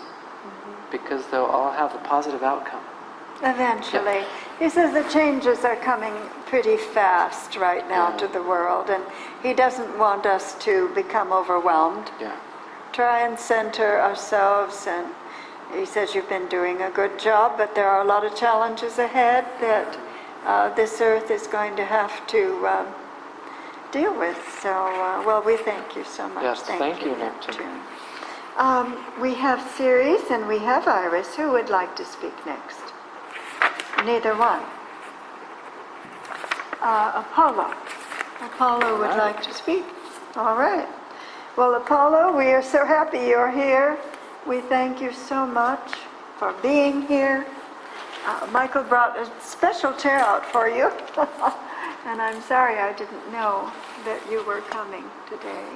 because they'll all have a positive outcome. Eventually. He says the changes are coming pretty fast right now Yeah. to the world, and he doesn't want us to become overwhelmed. Yeah. Try and center ourselves, and he says you've been doing a good job, but there are a lot of challenges ahead that this earth is going to have to deal with. So, we thank you so much. Yes, thank you, Neptune. We have Ceres and we have Iris. Who would like to speak next? Neither one. Apollo. Apollo would like to speak. All right. Well, Apollo, we are so happy you're here. We thank you so much for being here. Michael brought a special chair out for you. And I'm sorry I didn't know that you were coming today.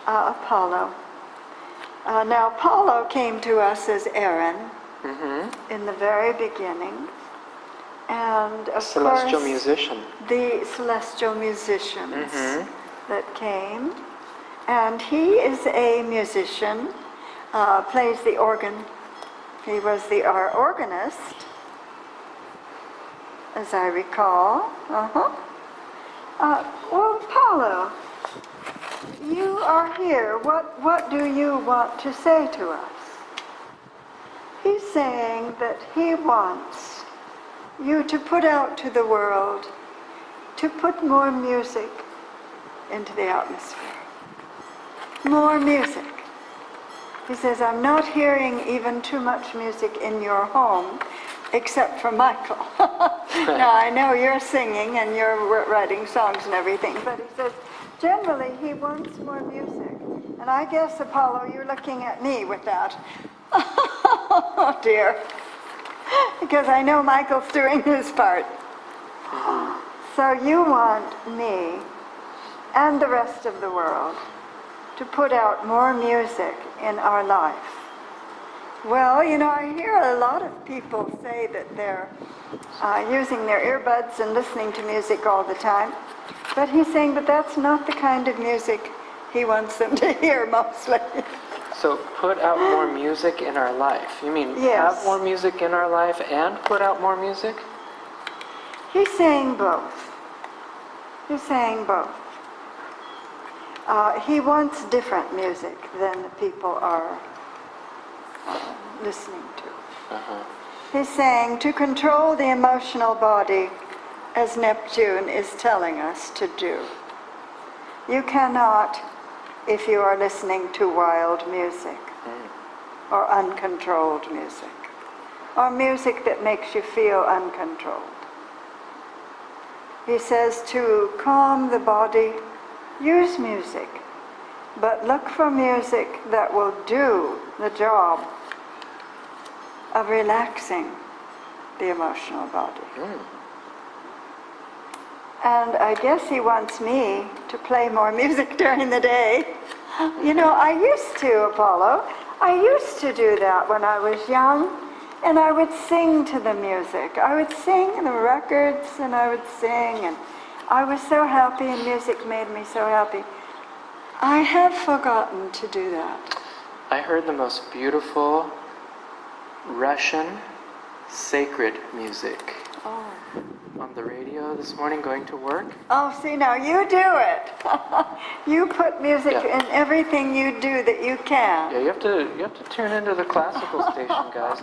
Apollo. Now, Apollo came to us as Aaron in the very beginning. And of Celestial course, musician. the celestial musicians that came. And he is a musician, plays the organ. He was our organist, as I recall. Well, Apollo, you are here. What do you want to say to us? He's saying that he wants you to put out to the world, to put more music into the atmosphere. More music. He says, I'm not hearing even too much music in your home, except for Michael. Now, I know you're singing and you're writing songs and everything, but he says, generally, he wants more music. And I guess, Apollo, you're looking at me with that. Oh, dear. Because I know Michael's doing his part. So you want me and the rest of the world to put out more music in our life. Well, I hear a lot of people say that they're using their earbuds and listening to music all the time. But he's saying that that's not the kind of music he wants them to hear mostly. So put out more music in our life. You mean Yes. have more music in our life and put out more music? He's saying both. He's saying both. He wants different music than the people are listening to. He's saying to control the emotional body, as Neptune is telling us to do. You cannot if you are listening to wild music or uncontrolled music or music that makes you feel uncontrolled. He says to calm the body, use music. but look for music that will do the job of relaxing the emotional body. And I guess he wants me to play more music during the day. You know, I used to, Apollo. I used to do that when I was young, and I would sing to the music. I would sing the records, and I would sing, and I was so happy, and music made me so happy. I have forgotten to do that. I heard the most beautiful Russian sacred music on the radio this morning going to work. Oh, see, now you do it. You put music Yeah. in everything you do that you can. Yeah, you have to tune into the classical station, guys,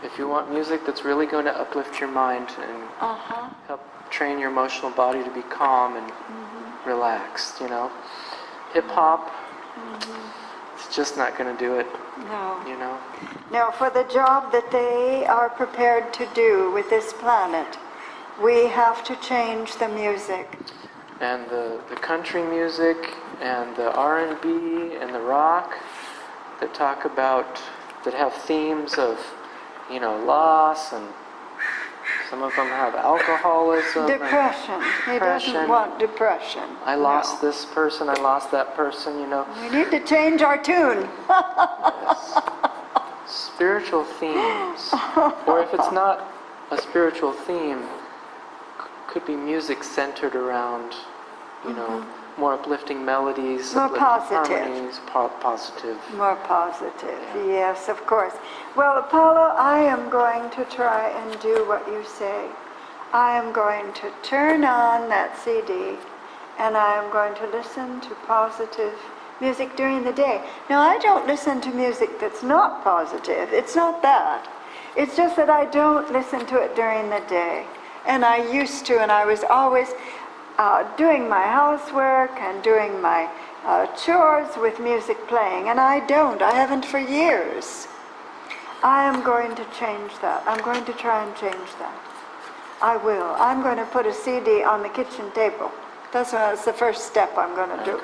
if you want music that's really going to uplift your mind and help train your emotional body to be calm and relaxed. You know, hip hop. It's just not going to do it. No. You know. Now, for the job that they are prepared to do with this planet, we have to change the music. And the country music and the R&B and the rock that talk about, that have themes of, you know, loss, and some of them have alcoholism. Depression. He doesn't want depression. I lost this person, I lost that person, you know. We need to change our tune. Yes. Spiritual themes. Or if it's not a spiritual theme, could be music centered around, you know, more uplifting melodies, More uplifting positive. harmonies, positive. More positive, yes, of course. Well, Apollo, I am going to try and do what you say. I am going to turn on that CD, and I am going to listen to positive music during the day. Now, I don't listen to music that's not positive. It's not that. It's just that I don't listen to it during the day. And I used to, and I was always doing my housework and doing my chores with music playing, and I haven't for years. I am going to change that. I'm going to try and change that. I will. I'm going to put a CD on the kitchen table. That's the first step I'm going to do.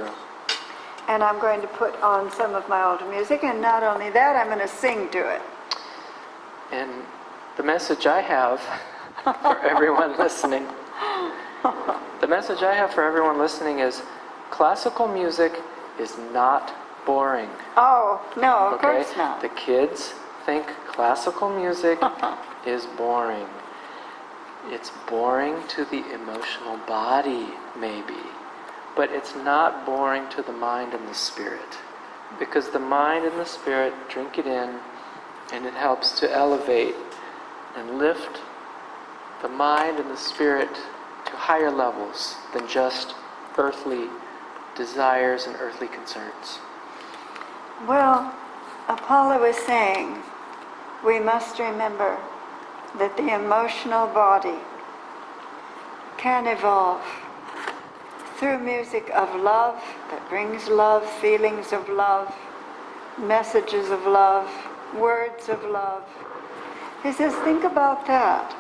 And I'm going to put on some of my old music, and not only that, I'm going to sing to it. And the message I have for everyone listening, is classical music is not boring. Oh, no, of course not. The kids think classical music is boring. It's boring to the emotional body, maybe, but it's not boring to the mind and the spirit, because the mind and the spirit drink it in, and it helps to elevate and lift the mind and the spirit to higher levels than just earthly desires and earthly concerns. Well, Apollo is saying we must remember that the emotional body can evolve through music of love that brings love, feelings of love, messages of love, words of love. He says, think about that.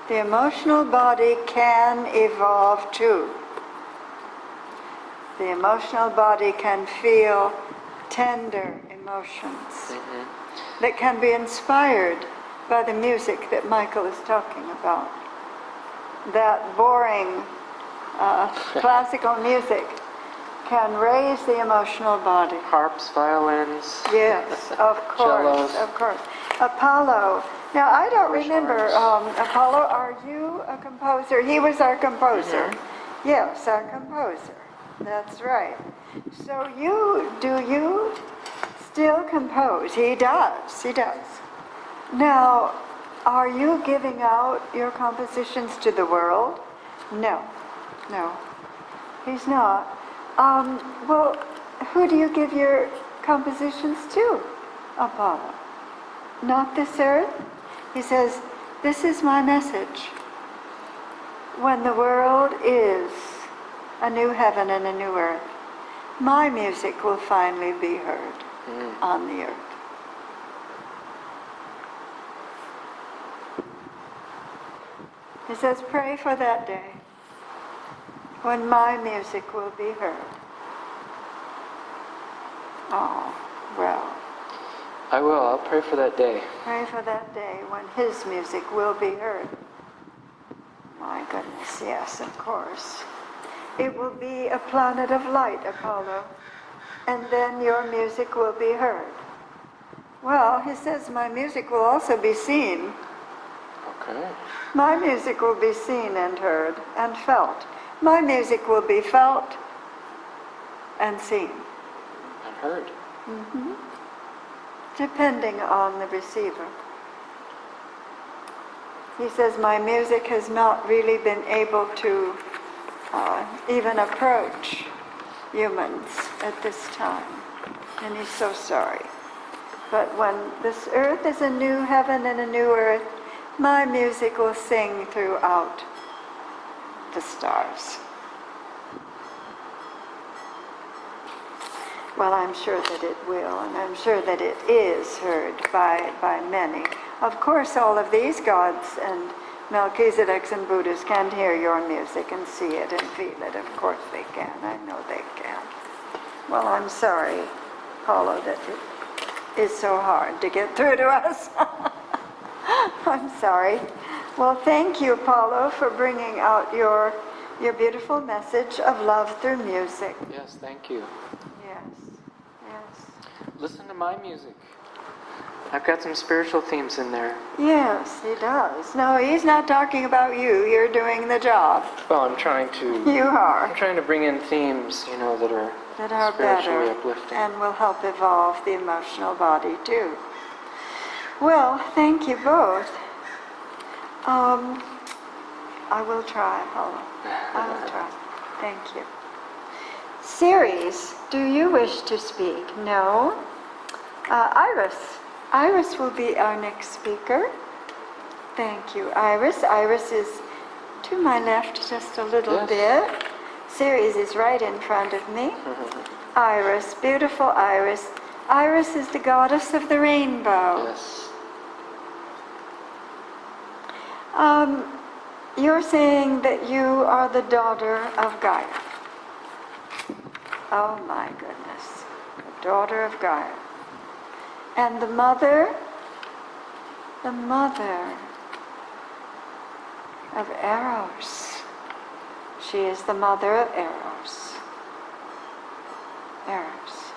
The emotional body can evolve too. The emotional body can feel tender emotions that can be inspired by the music that Michael is talking about. That boring classical music can raise the emotional body. Harps, violins. Yes, of course, cellos. of course. Apollo. Now, I don't Voice remember, arms. Apollo, are you a composer? He was our composer. Yes, our composer. That's right. So do you still compose? He does. Now, are you giving out your compositions to the world? No, he's not. Well, who do you give your compositions to, Apollo? Not this earth? He says, this is my message. When the world is a new heaven and a new earth, my music will finally be heard on the earth. He says, pray for that day when my music will be heard. Oh, well, I will. I'll pray for that day. pray for that day when his music will be heard. My goodness, yes, of course. It will be a planet of light, Apollo, and then your music will be heard. Well, he says my music will also be seen. Okay. My music will be seen and heard and felt. My music will be felt and seen. And heard. Depending on the receiver. He says my music has not really been able to even approach humans at this time. And he's so sorry. But when this earth is a new heaven and a new earth, my music will sing throughout the stars. Well, I'm sure that it will, and I'm sure that it is heard by many. Of course, all of these gods and Melchizedeks and Buddhas can hear your music and see it and feel it. Of course they can. I know they can. Well, I'm sorry, Paulo, that it is so hard to get through to us. I'm sorry. Well, thank you, Paulo, for bringing out your beautiful message of love through music. Yes, thank you. Yes, yes. Listen to my music. I've got some spiritual themes in there. Yes, he does. No, he's not talking about you. You're doing the job. Well, I'm trying You are. to bring in themes, that are spiritually better uplifting. and will help evolve the emotional body too. Well, thank you both. I will try, Paulo. I will try. Thank you. Ceres, do you wish to speak? No? Iris. Iris will be our next speaker. Thank you, Iris. Iris is to my left just a little bit. Ceres is right in front of me. Iris, beautiful Iris. Iris is the goddess of the rainbow. Yes. You're saying that you are the daughter of Gaia. Oh my goodness. The daughter of Gaia. And the mother of Eros. She is the mother of Eros. Eros.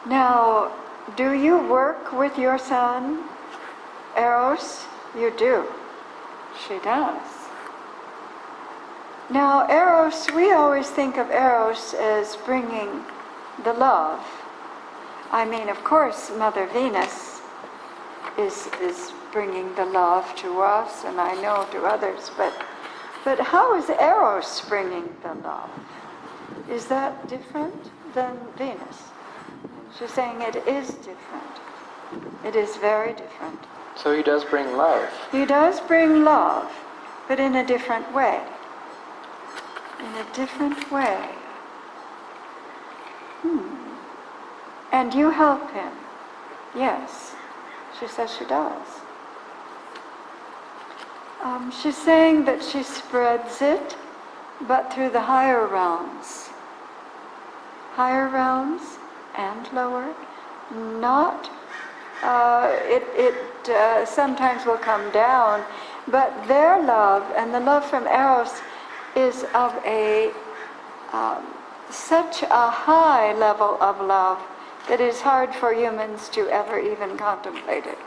Now, do you work with your son, Eros? You do. She does. Now, Eros, we always think of Eros as bringing the love. I mean, of course, Mother Venus is bringing the love to us, and I know to others, but how is Eros bringing the love? Is that different than Venus? She's saying it is different. It is very different. So he does bring love. He does bring love, but in a different way. In a different way. And you help him. Yes, she says she does. She's saying that she spreads it, but through the higher realms. Higher realms and lower. Not, it sometimes will come down, but their love and the love from Eros is of such a high level of love that it is hard for humans to ever even contemplate it.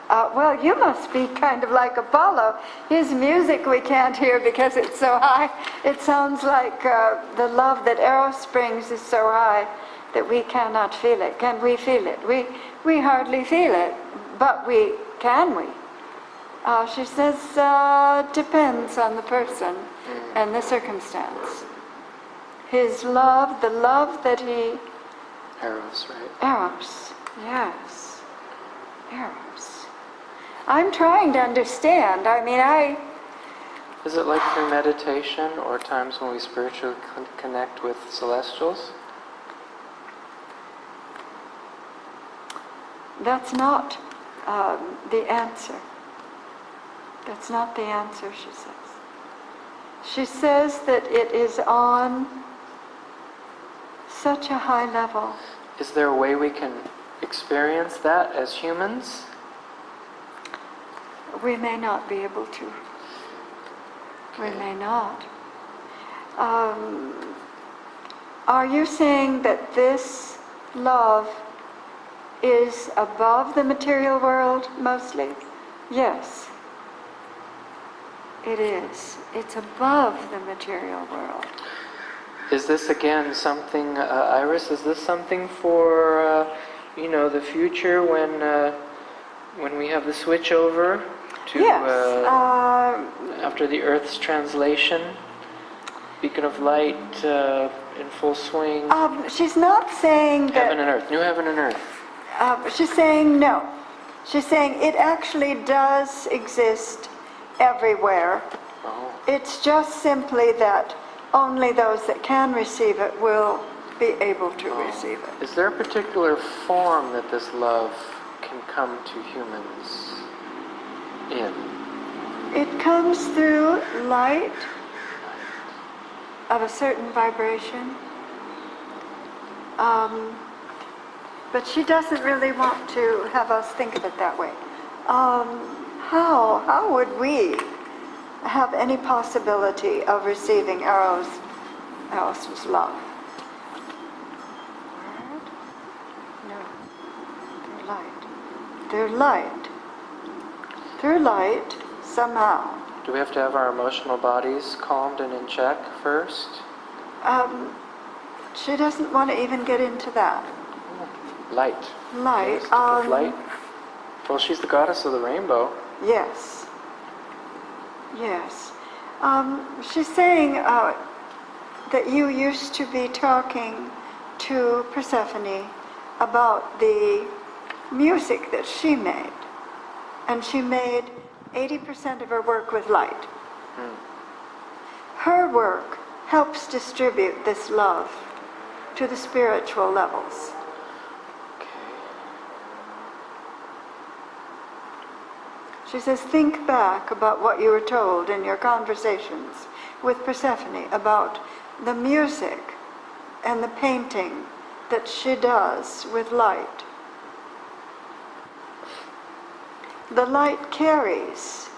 Well, you must be kind of like Apollo. His music we can't hear because it's so high. It sounds like the love that Eros brings is so high that we cannot feel it. Can we feel it? We hardly feel it, but can we? She says, depends on the person and the circumstance. His love, the love that he... Eros, right? Eros, yes. Eros. I'm trying to understand. I mean, Is it like through meditation or times when we spiritually connect with celestials? That's not the answer. That's not the answer, she says. She says that it is on Such a high level. Is there a way we can experience that as humans? We may not be able to. We may not. Are you saying that this love is above the material world mostly? Yes. It is. It's above the material world. Is this again something, Iris, is this something for, the future when we have the switch over to, Yes. after the Earth's translation? Beacon of light in full swing. She's not saying that... Heaven and earth, new heaven and earth. She's saying no. She's saying it actually does exist everywhere. Oh. It's just simply that only those that can receive it will be able to receive it. Is there a particular form that this love can come to humans in? It comes through light of a certain vibration. But she doesn't really want to have us think of it that way. How would we have any possibility of receiving Eros's love? No. Through light. Through light. Through light, somehow. Do we have to have our emotional bodies calmed and in check first? She doesn't want to even get into that. Light. Light. Stick with light. Well, she's the goddess of the rainbow. Yes. Yes. She's saying that you used to be talking to Persephone about the music that she made. And she made 80% of her work with light. Her work helps distribute this love to the spiritual levels. She says, think back about what you were told in your conversations with Persephone about the music and the painting that she does with light. The light carries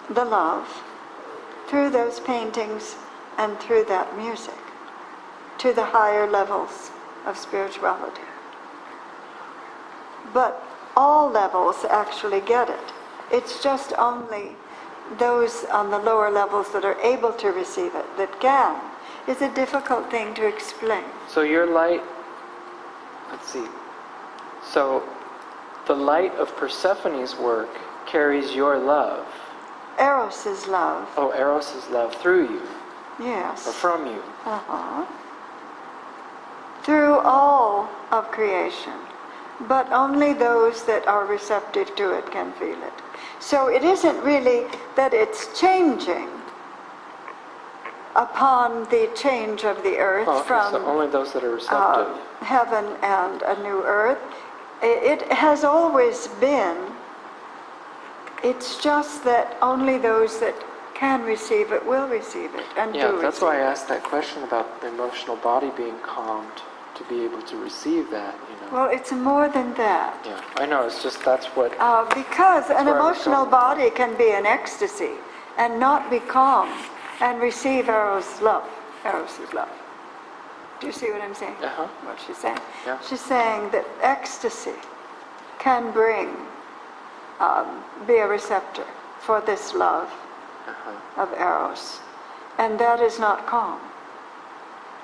the love through those paintings and through that music to the higher levels of spirituality. But all levels actually get it. It's just only those on the lower levels that are able to receive it that can. It's a difficult thing to explain. So your light, let's see. So the light of Persephone's work carries your love. Eros's love. Oh, Eros's love through you. Yes. Or from you. Through all of creation. But only those that are receptive to it can feel it. So it isn't really that it's changing upon the change of the earth from so only those that are receptive. Heaven and a new earth. It has always been. It's just that only those that can receive it will receive it and Yeah, do that's receive why I it. asked that question about the emotional body being calmed to be able to receive that, Well, it's more than that. Yeah, I know, it's just that's what... Because an where I was emotional going. body can be in ecstasy and not be calm and receive Eros's love. Do you see what I'm saying? Uh-huh. What she's saying? Yeah. She's saying that ecstasy can be a receptor for this love of Eros. And that is not calm.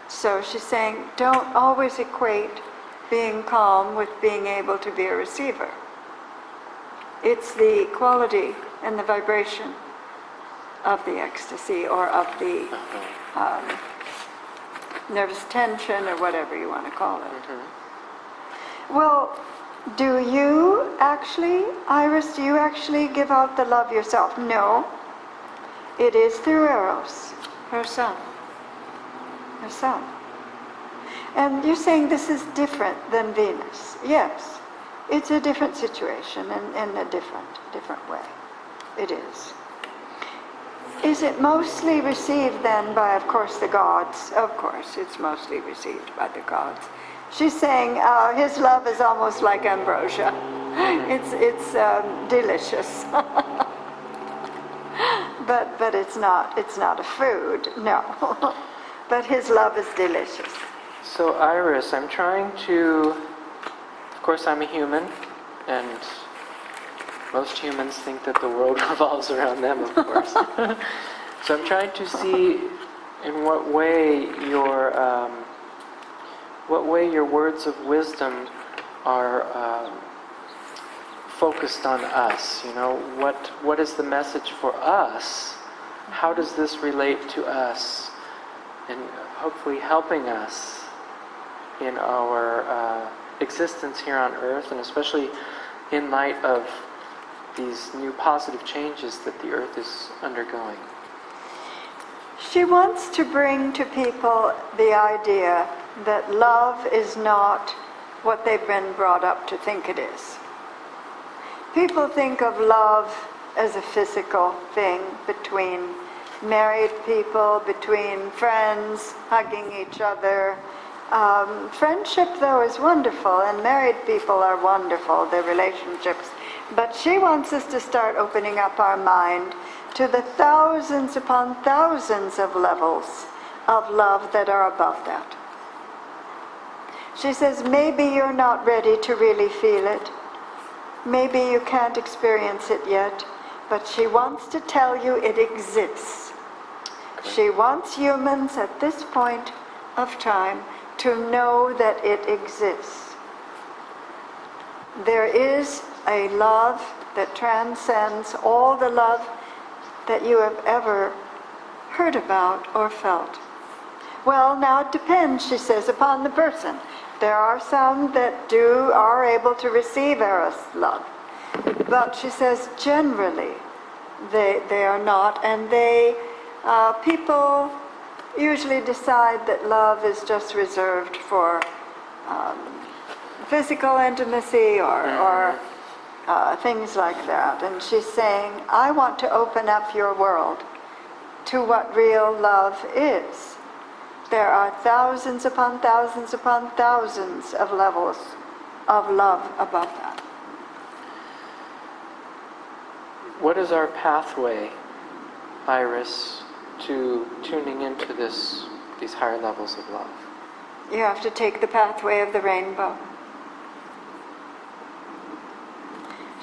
So she's saying, don't always equate being calm with being able to be a receiver. It's the quality and the vibration of the ecstasy or of the nervous tension or whatever you want to call it. Well, do you actually, Iris, do you actually give out the love yourself? No. It is through Eros, her son. Her son. And you're saying this is different than Venus. Yes. It's a different situation and in a different way. It is. Is it mostly received then by, of course, the gods? Of course, it's mostly received by the gods. She's saying his love is almost like ambrosia. It's delicious. but it's not a food, no. But his love is delicious. So Iris, I'm trying to, of course I'm a human, and most humans think that the world revolves around them, of course. So I'm trying to see in what way your words of wisdom are focused on us. You know, what is the message for us? How does this relate to us? And hopefully helping us in our existence here on earth, and especially in light of these new positive changes that the earth is undergoing. She wants to bring to people the idea that love is not what they've been brought up to think it is. People think of love as a physical thing between married people, between friends, hugging each other. Friendship, though, is wonderful, and married people are wonderful, their relationships. But she wants us to start opening up our mind to the thousands upon thousands of levels of love that are above that. She says, maybe you're not ready to really feel it. Maybe you can't experience it yet, but she wants to tell you it exists. She wants humans at this point of time to know that it exists. There is a love that transcends all the love that you have ever heard about or felt. Well, now it depends, she says, upon the person. There are some that are able to receive Eros love. But she says generally they are not, and people usually decide that love is just reserved for physical intimacy or things like that. And she's saying, I want to open up your world to what real love is. There are thousands upon thousands upon thousands of levels of love above that. What is our pathway, Iris, to tuning into these higher levels of love? You have to take the pathway of the rainbow.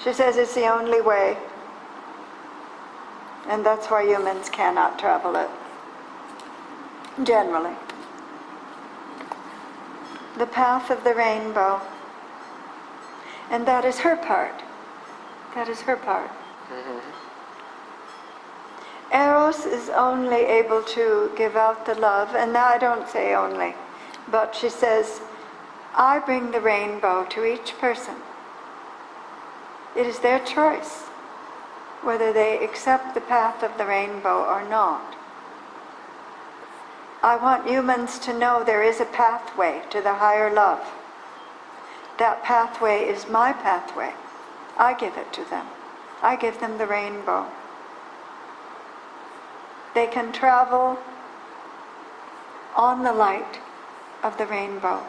She says it's the only way, and that's why humans cannot travel it, generally. The path of the rainbow, and that is her part. That is her part. Eros is only able to give out the love, and now I don't say only, but she says, I bring the rainbow to each person. It is their choice whether they accept the path of the rainbow or not. I want humans to know there is a pathway to the higher love. That pathway is my pathway. I give it to them. I give them the rainbow. They can travel on the light of the rainbow,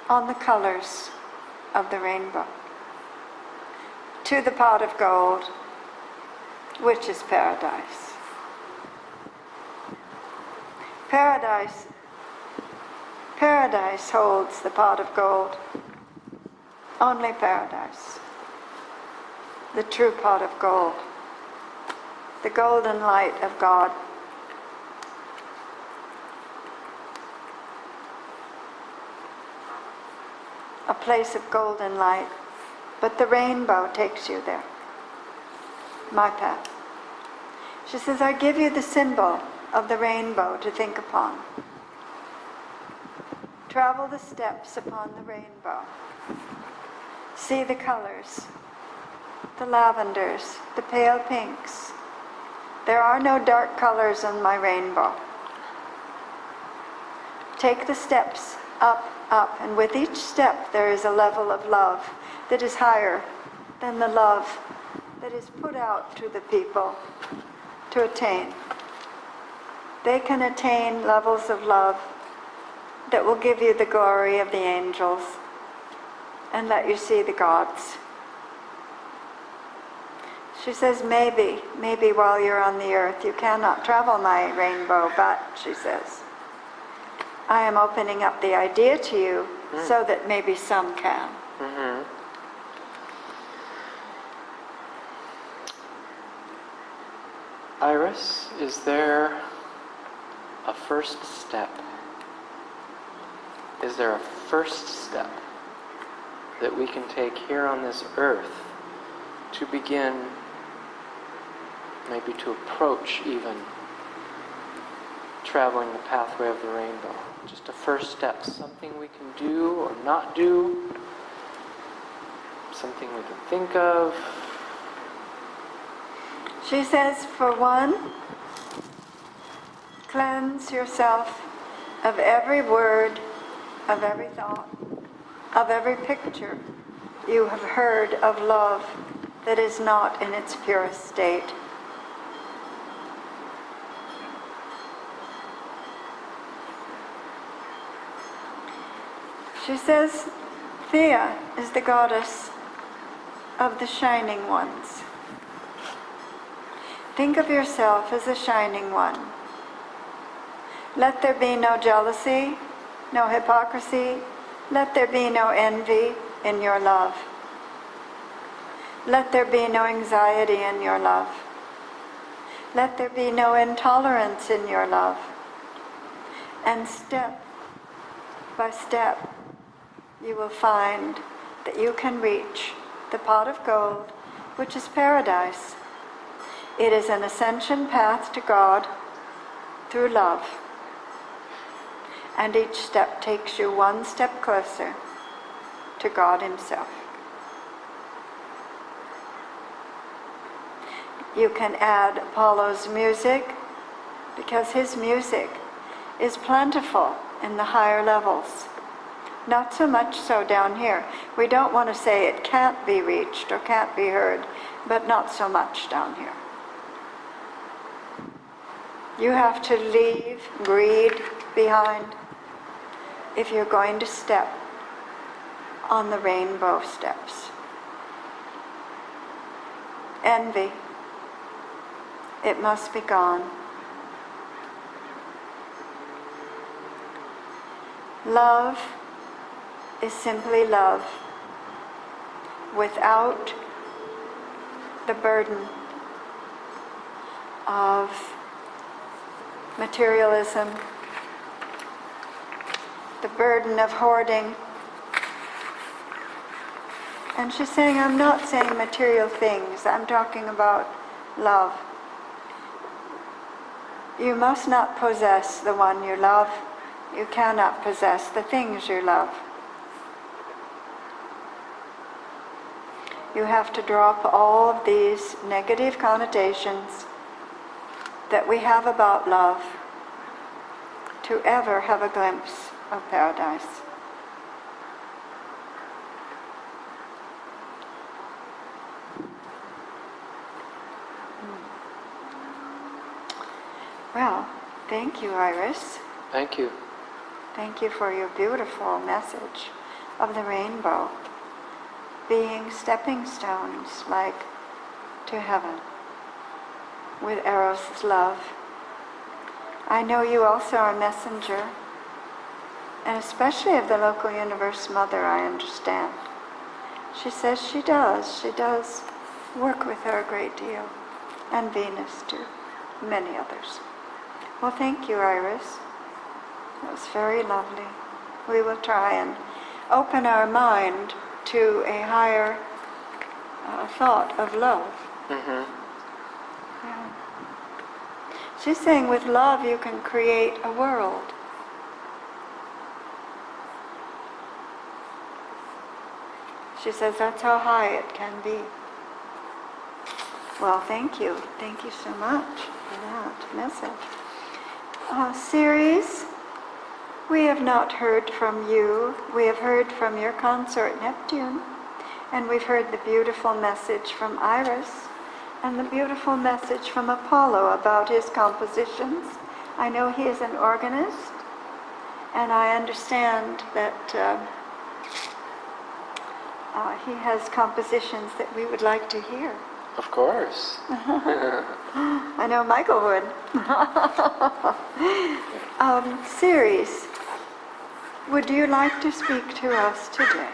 on the colors of the rainbow, to the pot of gold, which is paradise. Paradise holds the pot of gold. Only paradise. The true pot of gold. The golden light of God. A place of golden light. But the rainbow takes you there. My path. She says, I give you the symbol of the rainbow to think upon. Travel the steps upon the rainbow. See the colors, the lavenders, the pale pinks. There are no dark colors on my rainbow. Take the steps up, up, and with each step there is a level of love that is higher than the love that is put out to the people to attain. They can attain levels of love that will give you the glory of the angels and let you see the gods. She says, maybe while you're on the earth, you cannot travel my rainbow, but, she says, I am opening up the idea to you so that maybe some can. Mm-hmm. Iris, is there a first step? Is there a first step that we can take here on this earth to begin, maybe to approach even, traveling the pathway of the rainbow? Just a first step, something we can do or not do, something we can think of. She says, for one, cleanse yourself of every word, of every thought, of every picture you have heard of love that is not in its purest state. She says, Thea is the goddess of the shining ones. Think of yourself as a shining one. Let there be no jealousy, no hypocrisy. Let there be no envy in your love. Let there be no anxiety in your love. Let there be no intolerance in your love. And step by step, you will find that you can reach the pot of gold, which is paradise. It is an ascension path to God through love. And each step takes you one step closer to God Himself. You can add Apollo's music, because his music is plentiful in the higher levels. Not so much so down here. We don't want to say it can't be reached or can't be heard, but not so much down here. You have to leave greed behind if you're going to step on the rainbow steps. Envy, it must be gone. Love is simply love without the burden of materialism, the burden of hoarding. And she's saying, I'm not saying material things, I'm talking about love. You must not possess the one you love. You cannot possess the things you love. You have to drop all of these negative connotations that we have about love to ever have a glimpse of paradise. Well, thank you, Iris. Thank you. Thank you for your beautiful message of the rainbow being stepping stones like to heaven with Eros' love. I know you also are a messenger, and especially of the local universe mother, I understand. She says she does work with her a great deal, and Venus too, many others. Well, thank you, Iris. That was very lovely. We will try and open our mind to a higher thought of love. Mm-hmm. Yeah. She's saying with love you can create a world. She says that's how high it can be. Well, thank you. Thank you so much for that message. Ceres, we have not heard from you. We have heard from your consort Neptune, and we've heard the beautiful message from Iris And the beautiful message from Apollo about his compositions. I know he is an organist, and I understand that he has compositions that we would like to hear. Of course. I know Michael would. Ceres, would you like to speak to us today?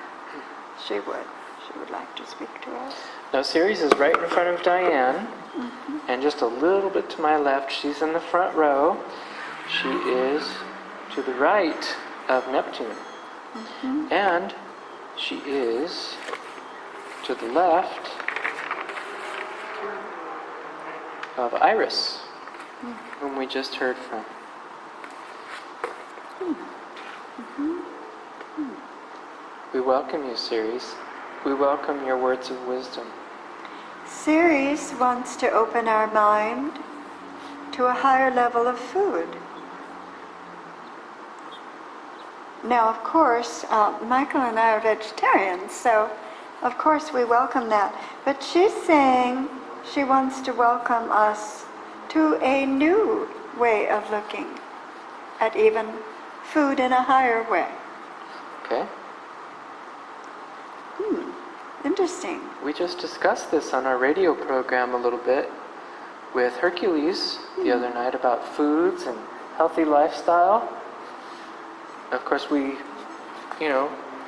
She would. She would like to speak to us. Now Ceres is right in front of Diane, and just a little bit to my left. She's in the front row. She is to the right of Neptune. And she is to the left of Iris, whom we just heard from. We welcome you, Ceres. We welcome your words of wisdom. Ceres wants to open our mind to a higher level of food. Now, of course, Michael and I are vegetarians, so of course we welcome that. But she's saying she wants to welcome us to a new way of looking at even food in a higher way. Okay? Interesting. We just discussed this on our radio program a little bit with Hercules the other night about foods and healthy lifestyle. Of course, we,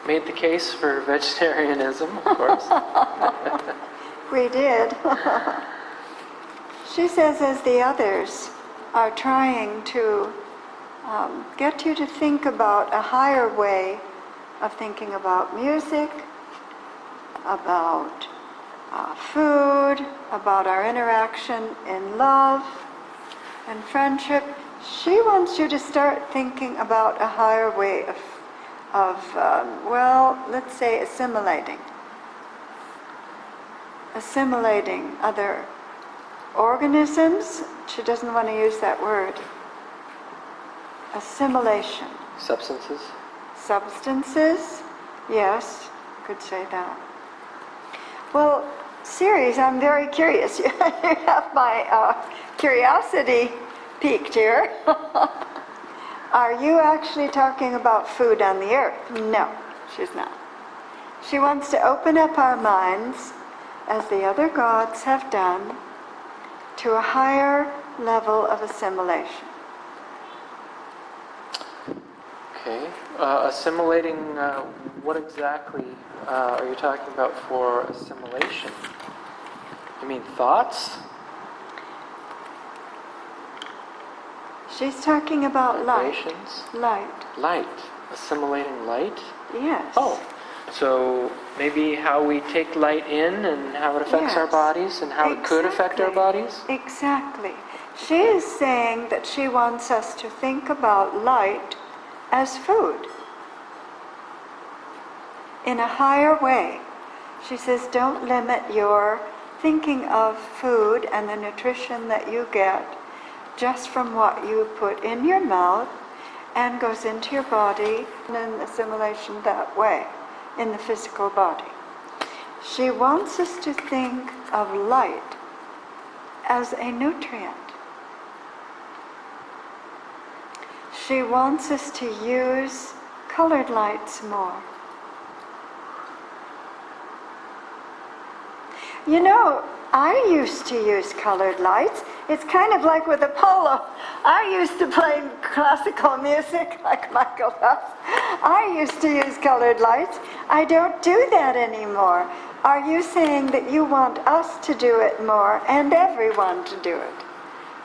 made the case for vegetarianism, of course. We did. She says, as the others are trying to get you to think about a higher way of thinking about music, about food, about our interaction in love and friendship, she wants you to start thinking about a higher way of let's say assimilating other organisms. She doesn't want to use that word. Assimilation. Substances? Substances, yes, could say that. Well, Ceres, I'm very curious. You have my curiosity piqued here. Are you actually talking about food on the earth? No, she's not. She wants to open up our minds, as the other gods have done, to a higher level of assimilation. Okay. Assimilating, what exactly are you talking about for assimilation? You mean thoughts? She's talking about light. Vibrations? Light. Light. Assimilating light? Yes. Oh, so maybe how we take light in and how it affects our Yes. bodies and how it could affect our bodies? Exactly. She is saying that she wants us to think about light as food in a higher way. She says, don't limit your thinking of food and the nutrition that you get just from what you put in your mouth and goes into your body, and then assimilation that way in the physical body. She wants us to think of light as a nutrient. She wants us to use colored lights more. You know, I used to use colored lights. It's kind of like with Apollo. I used to play classical music like Michael does. I used to use colored lights. I don't do that anymore. Are you saying that you want us to do it more and everyone to do it?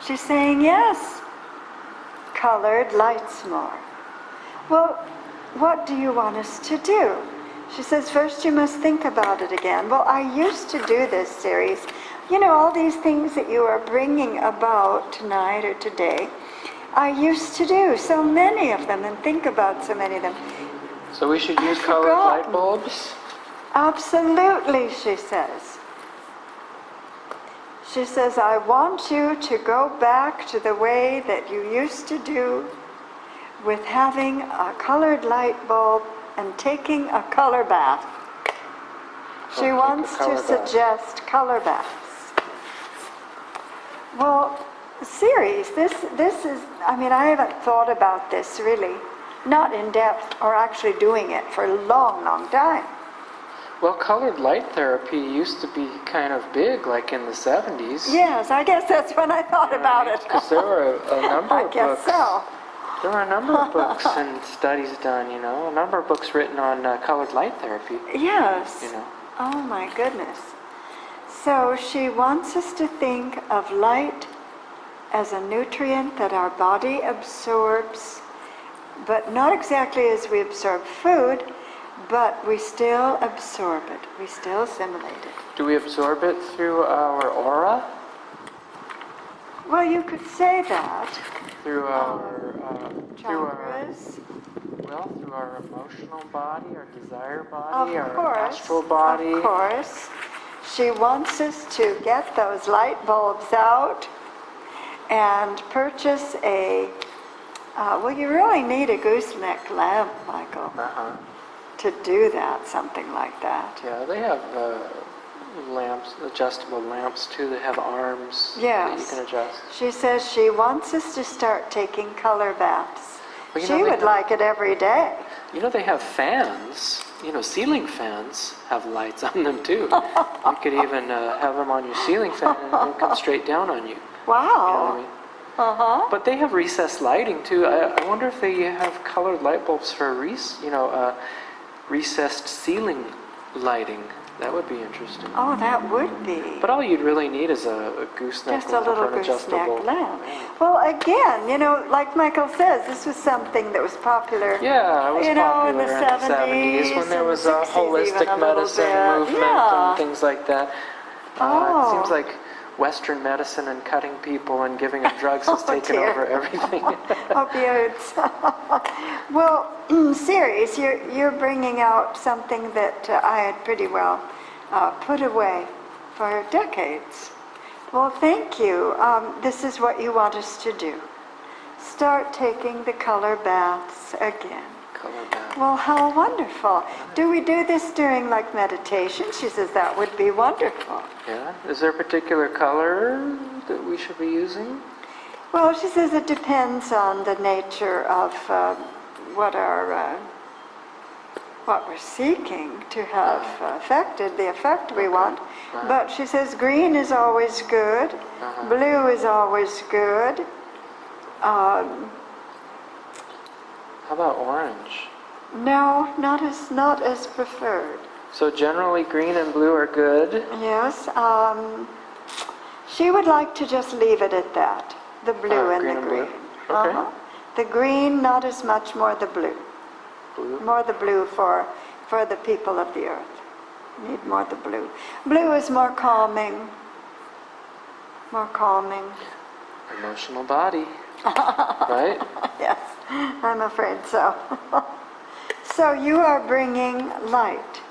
She's saying yes. Colored lights more. Well, what do you want us to do? She says, first you must think about it again. Well, I used to do this, Ceres. You know, all these things that you are bringing about tonight or today, I used to do so many of them and think about so many of them. So we should use colored light bulbs? Absolutely, she says. She says, I want you to go back to the way that you used to do with having a colored light bulb and taking a color bath. She wants to suggest color baths. Well, Ceres, this is, I mean, I haven't thought about this really, not in depth or actually doing it for a long, long time. Well, colored light therapy used to be kind of big, like in the 70s. Yes, I guess that's when I thought about it. Because there were a number I of guess books. so. There were a number of books and studies done, you know, a number of books written on colored light therapy. Yes. You know. Oh my goodness. So she wants us to think of light as a nutrient that our body absorbs, but not exactly as we absorb food, but we still absorb it. We still assimilate it. Do we absorb it through our aura? Well, you could say that. Through our Chakras. through our emotional body, our desire body, Of our course. astral body. Of course. She wants us to get those light bulbs out and purchase a, well, you really need a gooseneck lamp, Michael, Uh-huh. to do that, something like that. Yeah, they have lamps, adjustable lamps too, that have arms that you Yes. can adjust. She says she wants us to start taking color baths. Well, you She know, they would have- like it every day. You know, they have fans, you know, ceiling fans have lights on them too. You could even have them on your ceiling fan and it'll come straight down on you. You know what I Wow. mean? Uh-huh. But they have recessed lighting too. I wonder if they have colored light bulbs for recessed ceiling lighting. That would be interesting. Oh, that would be. But all you'd really need is a gooseneck Just a lamp little or an adjustable. gooseneck lamp. Well, again, you know, like Michael says, this was something that was popular. Yeah, it was You know, popular in the 70s when there and was a 60s even holistic a little medicine bit. movement Yeah. and things like that. Oh. It seems like Western medicine and cutting people and giving them drugs has Oh, taken dear. over everything. Opioids. Well, Ceres, you're bringing out something that I had pretty well put away for decades. Well, thank you. This is what you want us to do. Start taking the color baths again. Color bath. Well, how wonderful. Do we do this during like meditation? She says that would be wonderful. Yeah. Is there a particular color that we should be using? Well, she says it depends on the nature of what we're seeking to have affected, the effect we want. But she says green is always good, blue is always good. How about orange? No, not as preferred. So generally green and blue are good. Yes, she would like to just leave it at that, the blue and green the and blue. green. Okay. The green, not as much, more the blue. Blue. More the blue for the people of the earth. Need more the blue. Blue is more calming. More calming. Emotional body. Right? Yes, I'm afraid so. So you are bringing light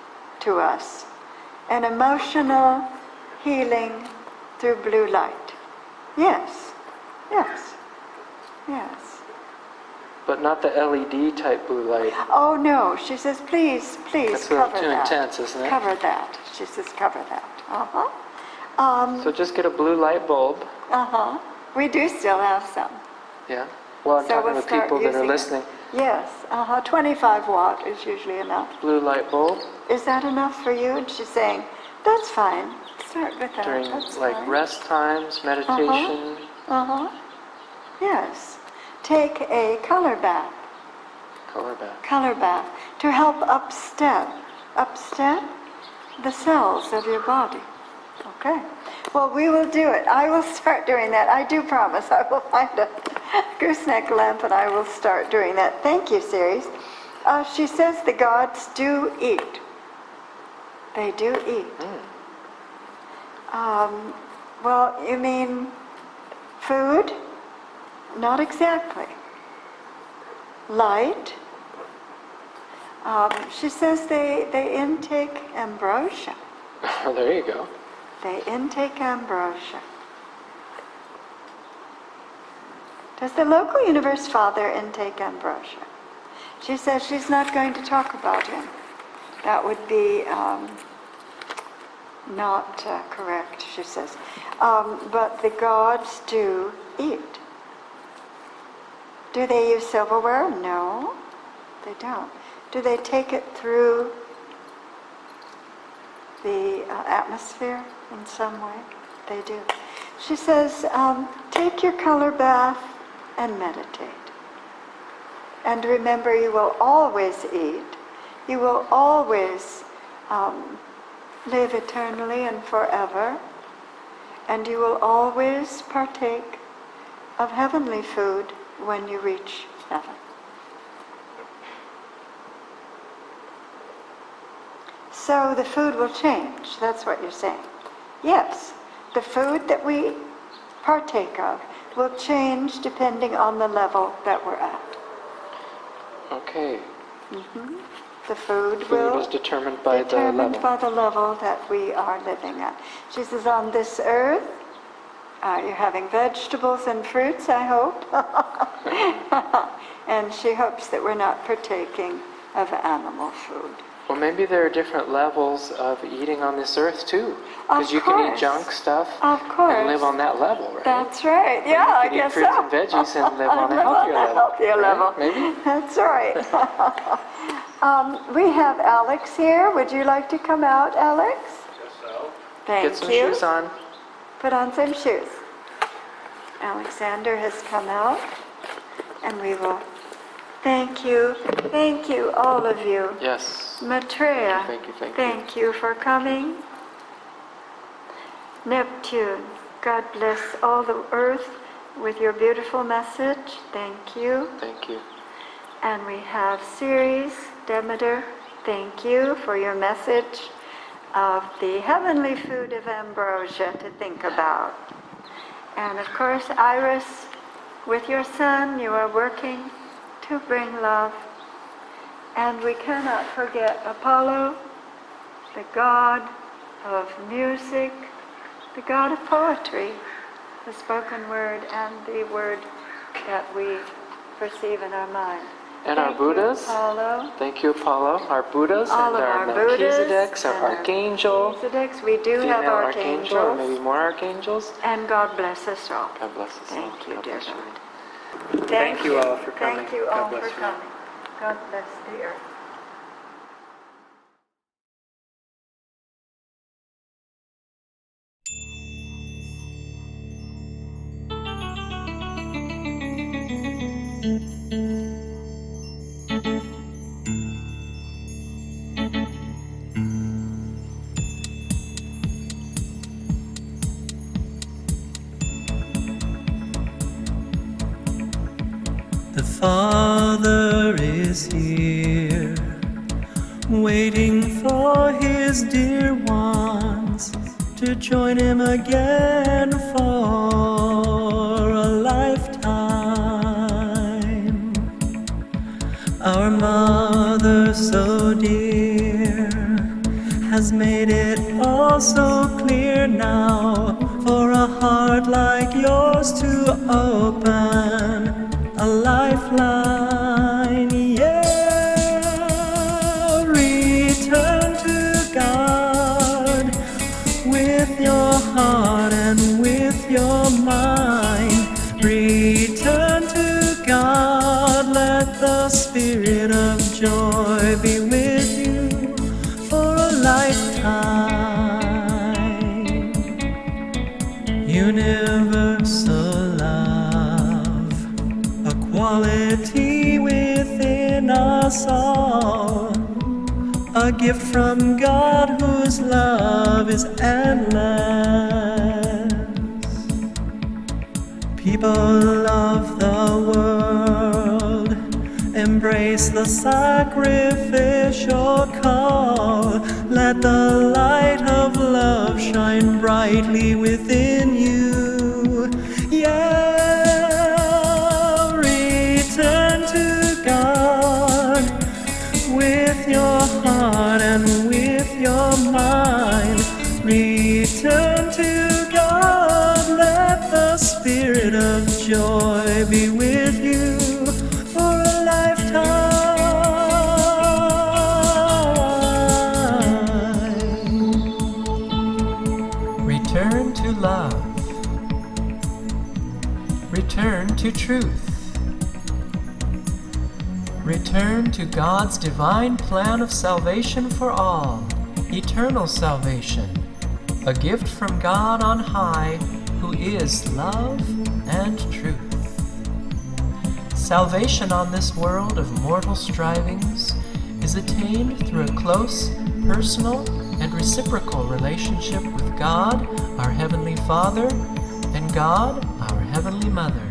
to us. An emotional healing through blue light. Yes, yes, yes. But not the LED type blue light. Oh no, she says, please, That's a cover little too that. intense, isn't it? Cover that. She says, cover that. So just get a blue light bulb. We do still have some. Yeah. Well, I'm So talking we'll to start people that are using it. listening. Yes, 25 watt is usually enough. Blue light bulb Is that enough for you? And she's saying, that's fine. Start with that. during That's like fine. rest times, meditation. Yes. Take a color bath. Color bath. Color bath to help upstep the cells of your body. Okay. Well, we will do it. I will start doing that. I do promise. I will find a gooseneck lamp and I will start doing that. Thank you, Ceres. She says the gods do eat. They do eat. Well, you mean food? Not exactly. Light. She says they intake ambrosia. Oh, there you go. They intake ambrosia. Does the local universe father intake ambrosia? She says she's not going to talk about him. That would be not correct, she says. But the gods do eat. Do they use silverware? No, they don't. Do they take it through the atmosphere in some way? They do. She says, take your color bath and meditate. And remember, you will always eat. You will always live eternally and forever. And you will always partake of heavenly food when you reach heaven. So the food will change. That's what you're saying. Yes, the food that we partake of will change depending on the level that we're at. Okay. The food will is determined by the level that we are living at. She says, on this earth, you're having vegetables and fruits, I hope. And she hopes that we're not partaking of animal food. Well, maybe there are different levels of eating on this earth too. Of Because you can eat course. junk stuff Of course. and live on that level, right? That's right. Yeah, I You guess can eat fruits so. and veggies and live on a Live healthier level. healthier right? level. Maybe? That's right. We have Alex here. Would you like to come out, Alex? Just so. Thank Get some you. shoes on. Put on some shoes. Alexander has come out, and we will thank you, all of you. Yes. Maitreya, Thank you. thank you for coming. Neptune, God bless all the earth with your beautiful message. Thank you. Thank you. And we have Ceres, Demeter, thank you for your message of the heavenly food of ambrosia to think about. And of course, Iris, with your son, you are working to bring love. And we cannot forget Apollo, the god of music, the god of poetry, the spoken word and the word that we perceive in our mind. And our Buddhas. You, Apollo. Thank you, Apollo. Our Buddhas All and of our our Buddhas Melchizedeks, our and our Archangel. Melchizedeks. We do have Female archangel, or archangels. maybe more archangels. And God bless us all. God bless us all. Thank you, God dear bless you. Lord. Thank you all for coming. Thank you God all bless for you. coming. God bless the earth. The Father is here, waiting for his dear ones to join him again for a lifetime. Our Mother so dear has made it all so clear now for a heart like yours to open a lifeline, yeah. Return to God with your heart and with your mind. Return to God, let the Spirit of joy be with you for a lifetime. Universal love, a quality within us all, a gift from God whose love is endless. People of the world, embrace the sacrificial call. Let the light of love shine brightly within you. Yeah, return to God with your heart and with your mind. Return to God, let the Spirit of joy be with you for a lifetime. to truth. Return to God's divine plan of salvation for all, eternal salvation, a gift from God on high, who is love and truth. Salvation on this world of mortal strivings is attained through a close, personal, and reciprocal relationship with God, our Heavenly Father, and God, our Heavenly Mother.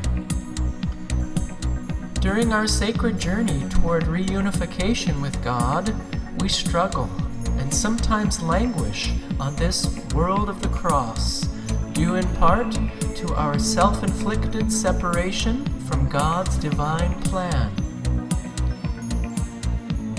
During our sacred journey toward reunification with God, we struggle and sometimes languish on this world of the cross, due in part to our self-inflicted separation from God's divine plan.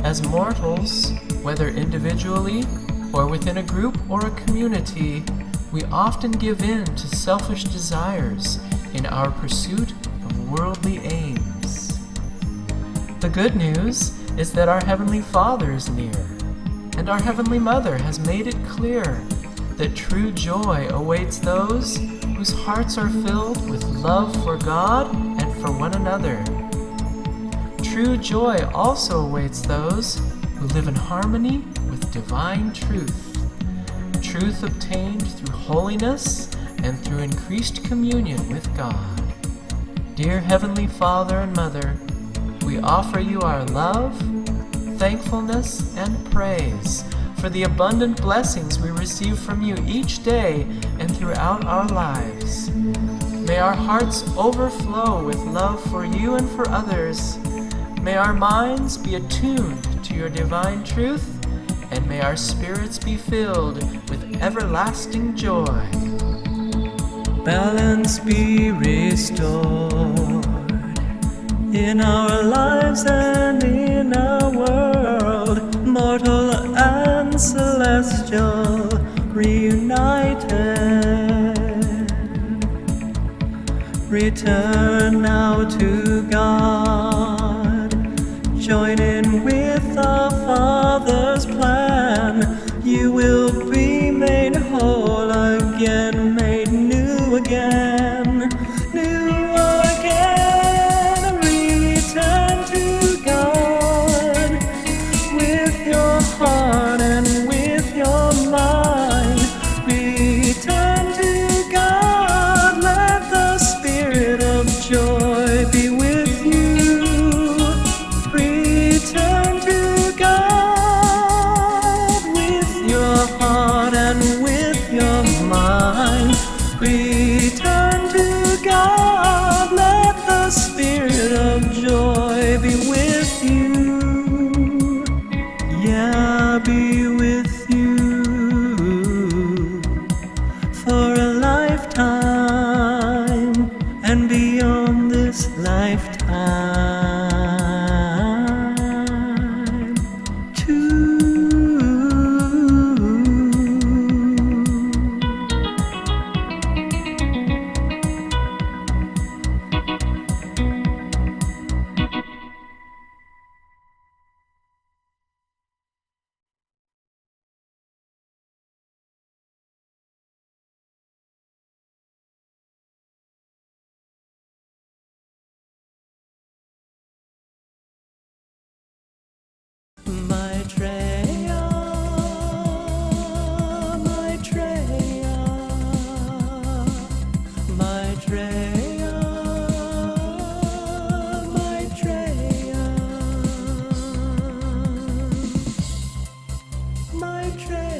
As mortals, whether individually or within a group or a community, we often give in to selfish desires in our pursuit of worldly aims. The good news is that our Heavenly Father is near, and our Heavenly Mother has made it clear that true joy awaits those whose hearts are filled with love for God and for one another. True joy also awaits those who live in harmony with divine truth, truth obtained through holiness and through increased communion with God. Dear Heavenly Father and Mother, we offer you our love, thankfulness, and praise for the abundant blessings we receive from you each day and throughout our lives. May our hearts overflow with love for you and for others. May our minds be attuned to your divine truth, and may our spirits be filled with everlasting joy. Balance be restored in our lives and in our world, mortal and celestial, reunited. Return now to God, join in with our Father's plan. You will be made whole again, made new again, new again. Return to God with your heart and with your mind. Return to God, let the Spirit of joy be with you. Return to God with your heart and with your mind. Return to God, let the Spirit of joy be with you. Yeah, be with you for a lifetime and beyond this lifetime too. Maitreya, Maitreya, Maitreya, Maitreya, Maitreya.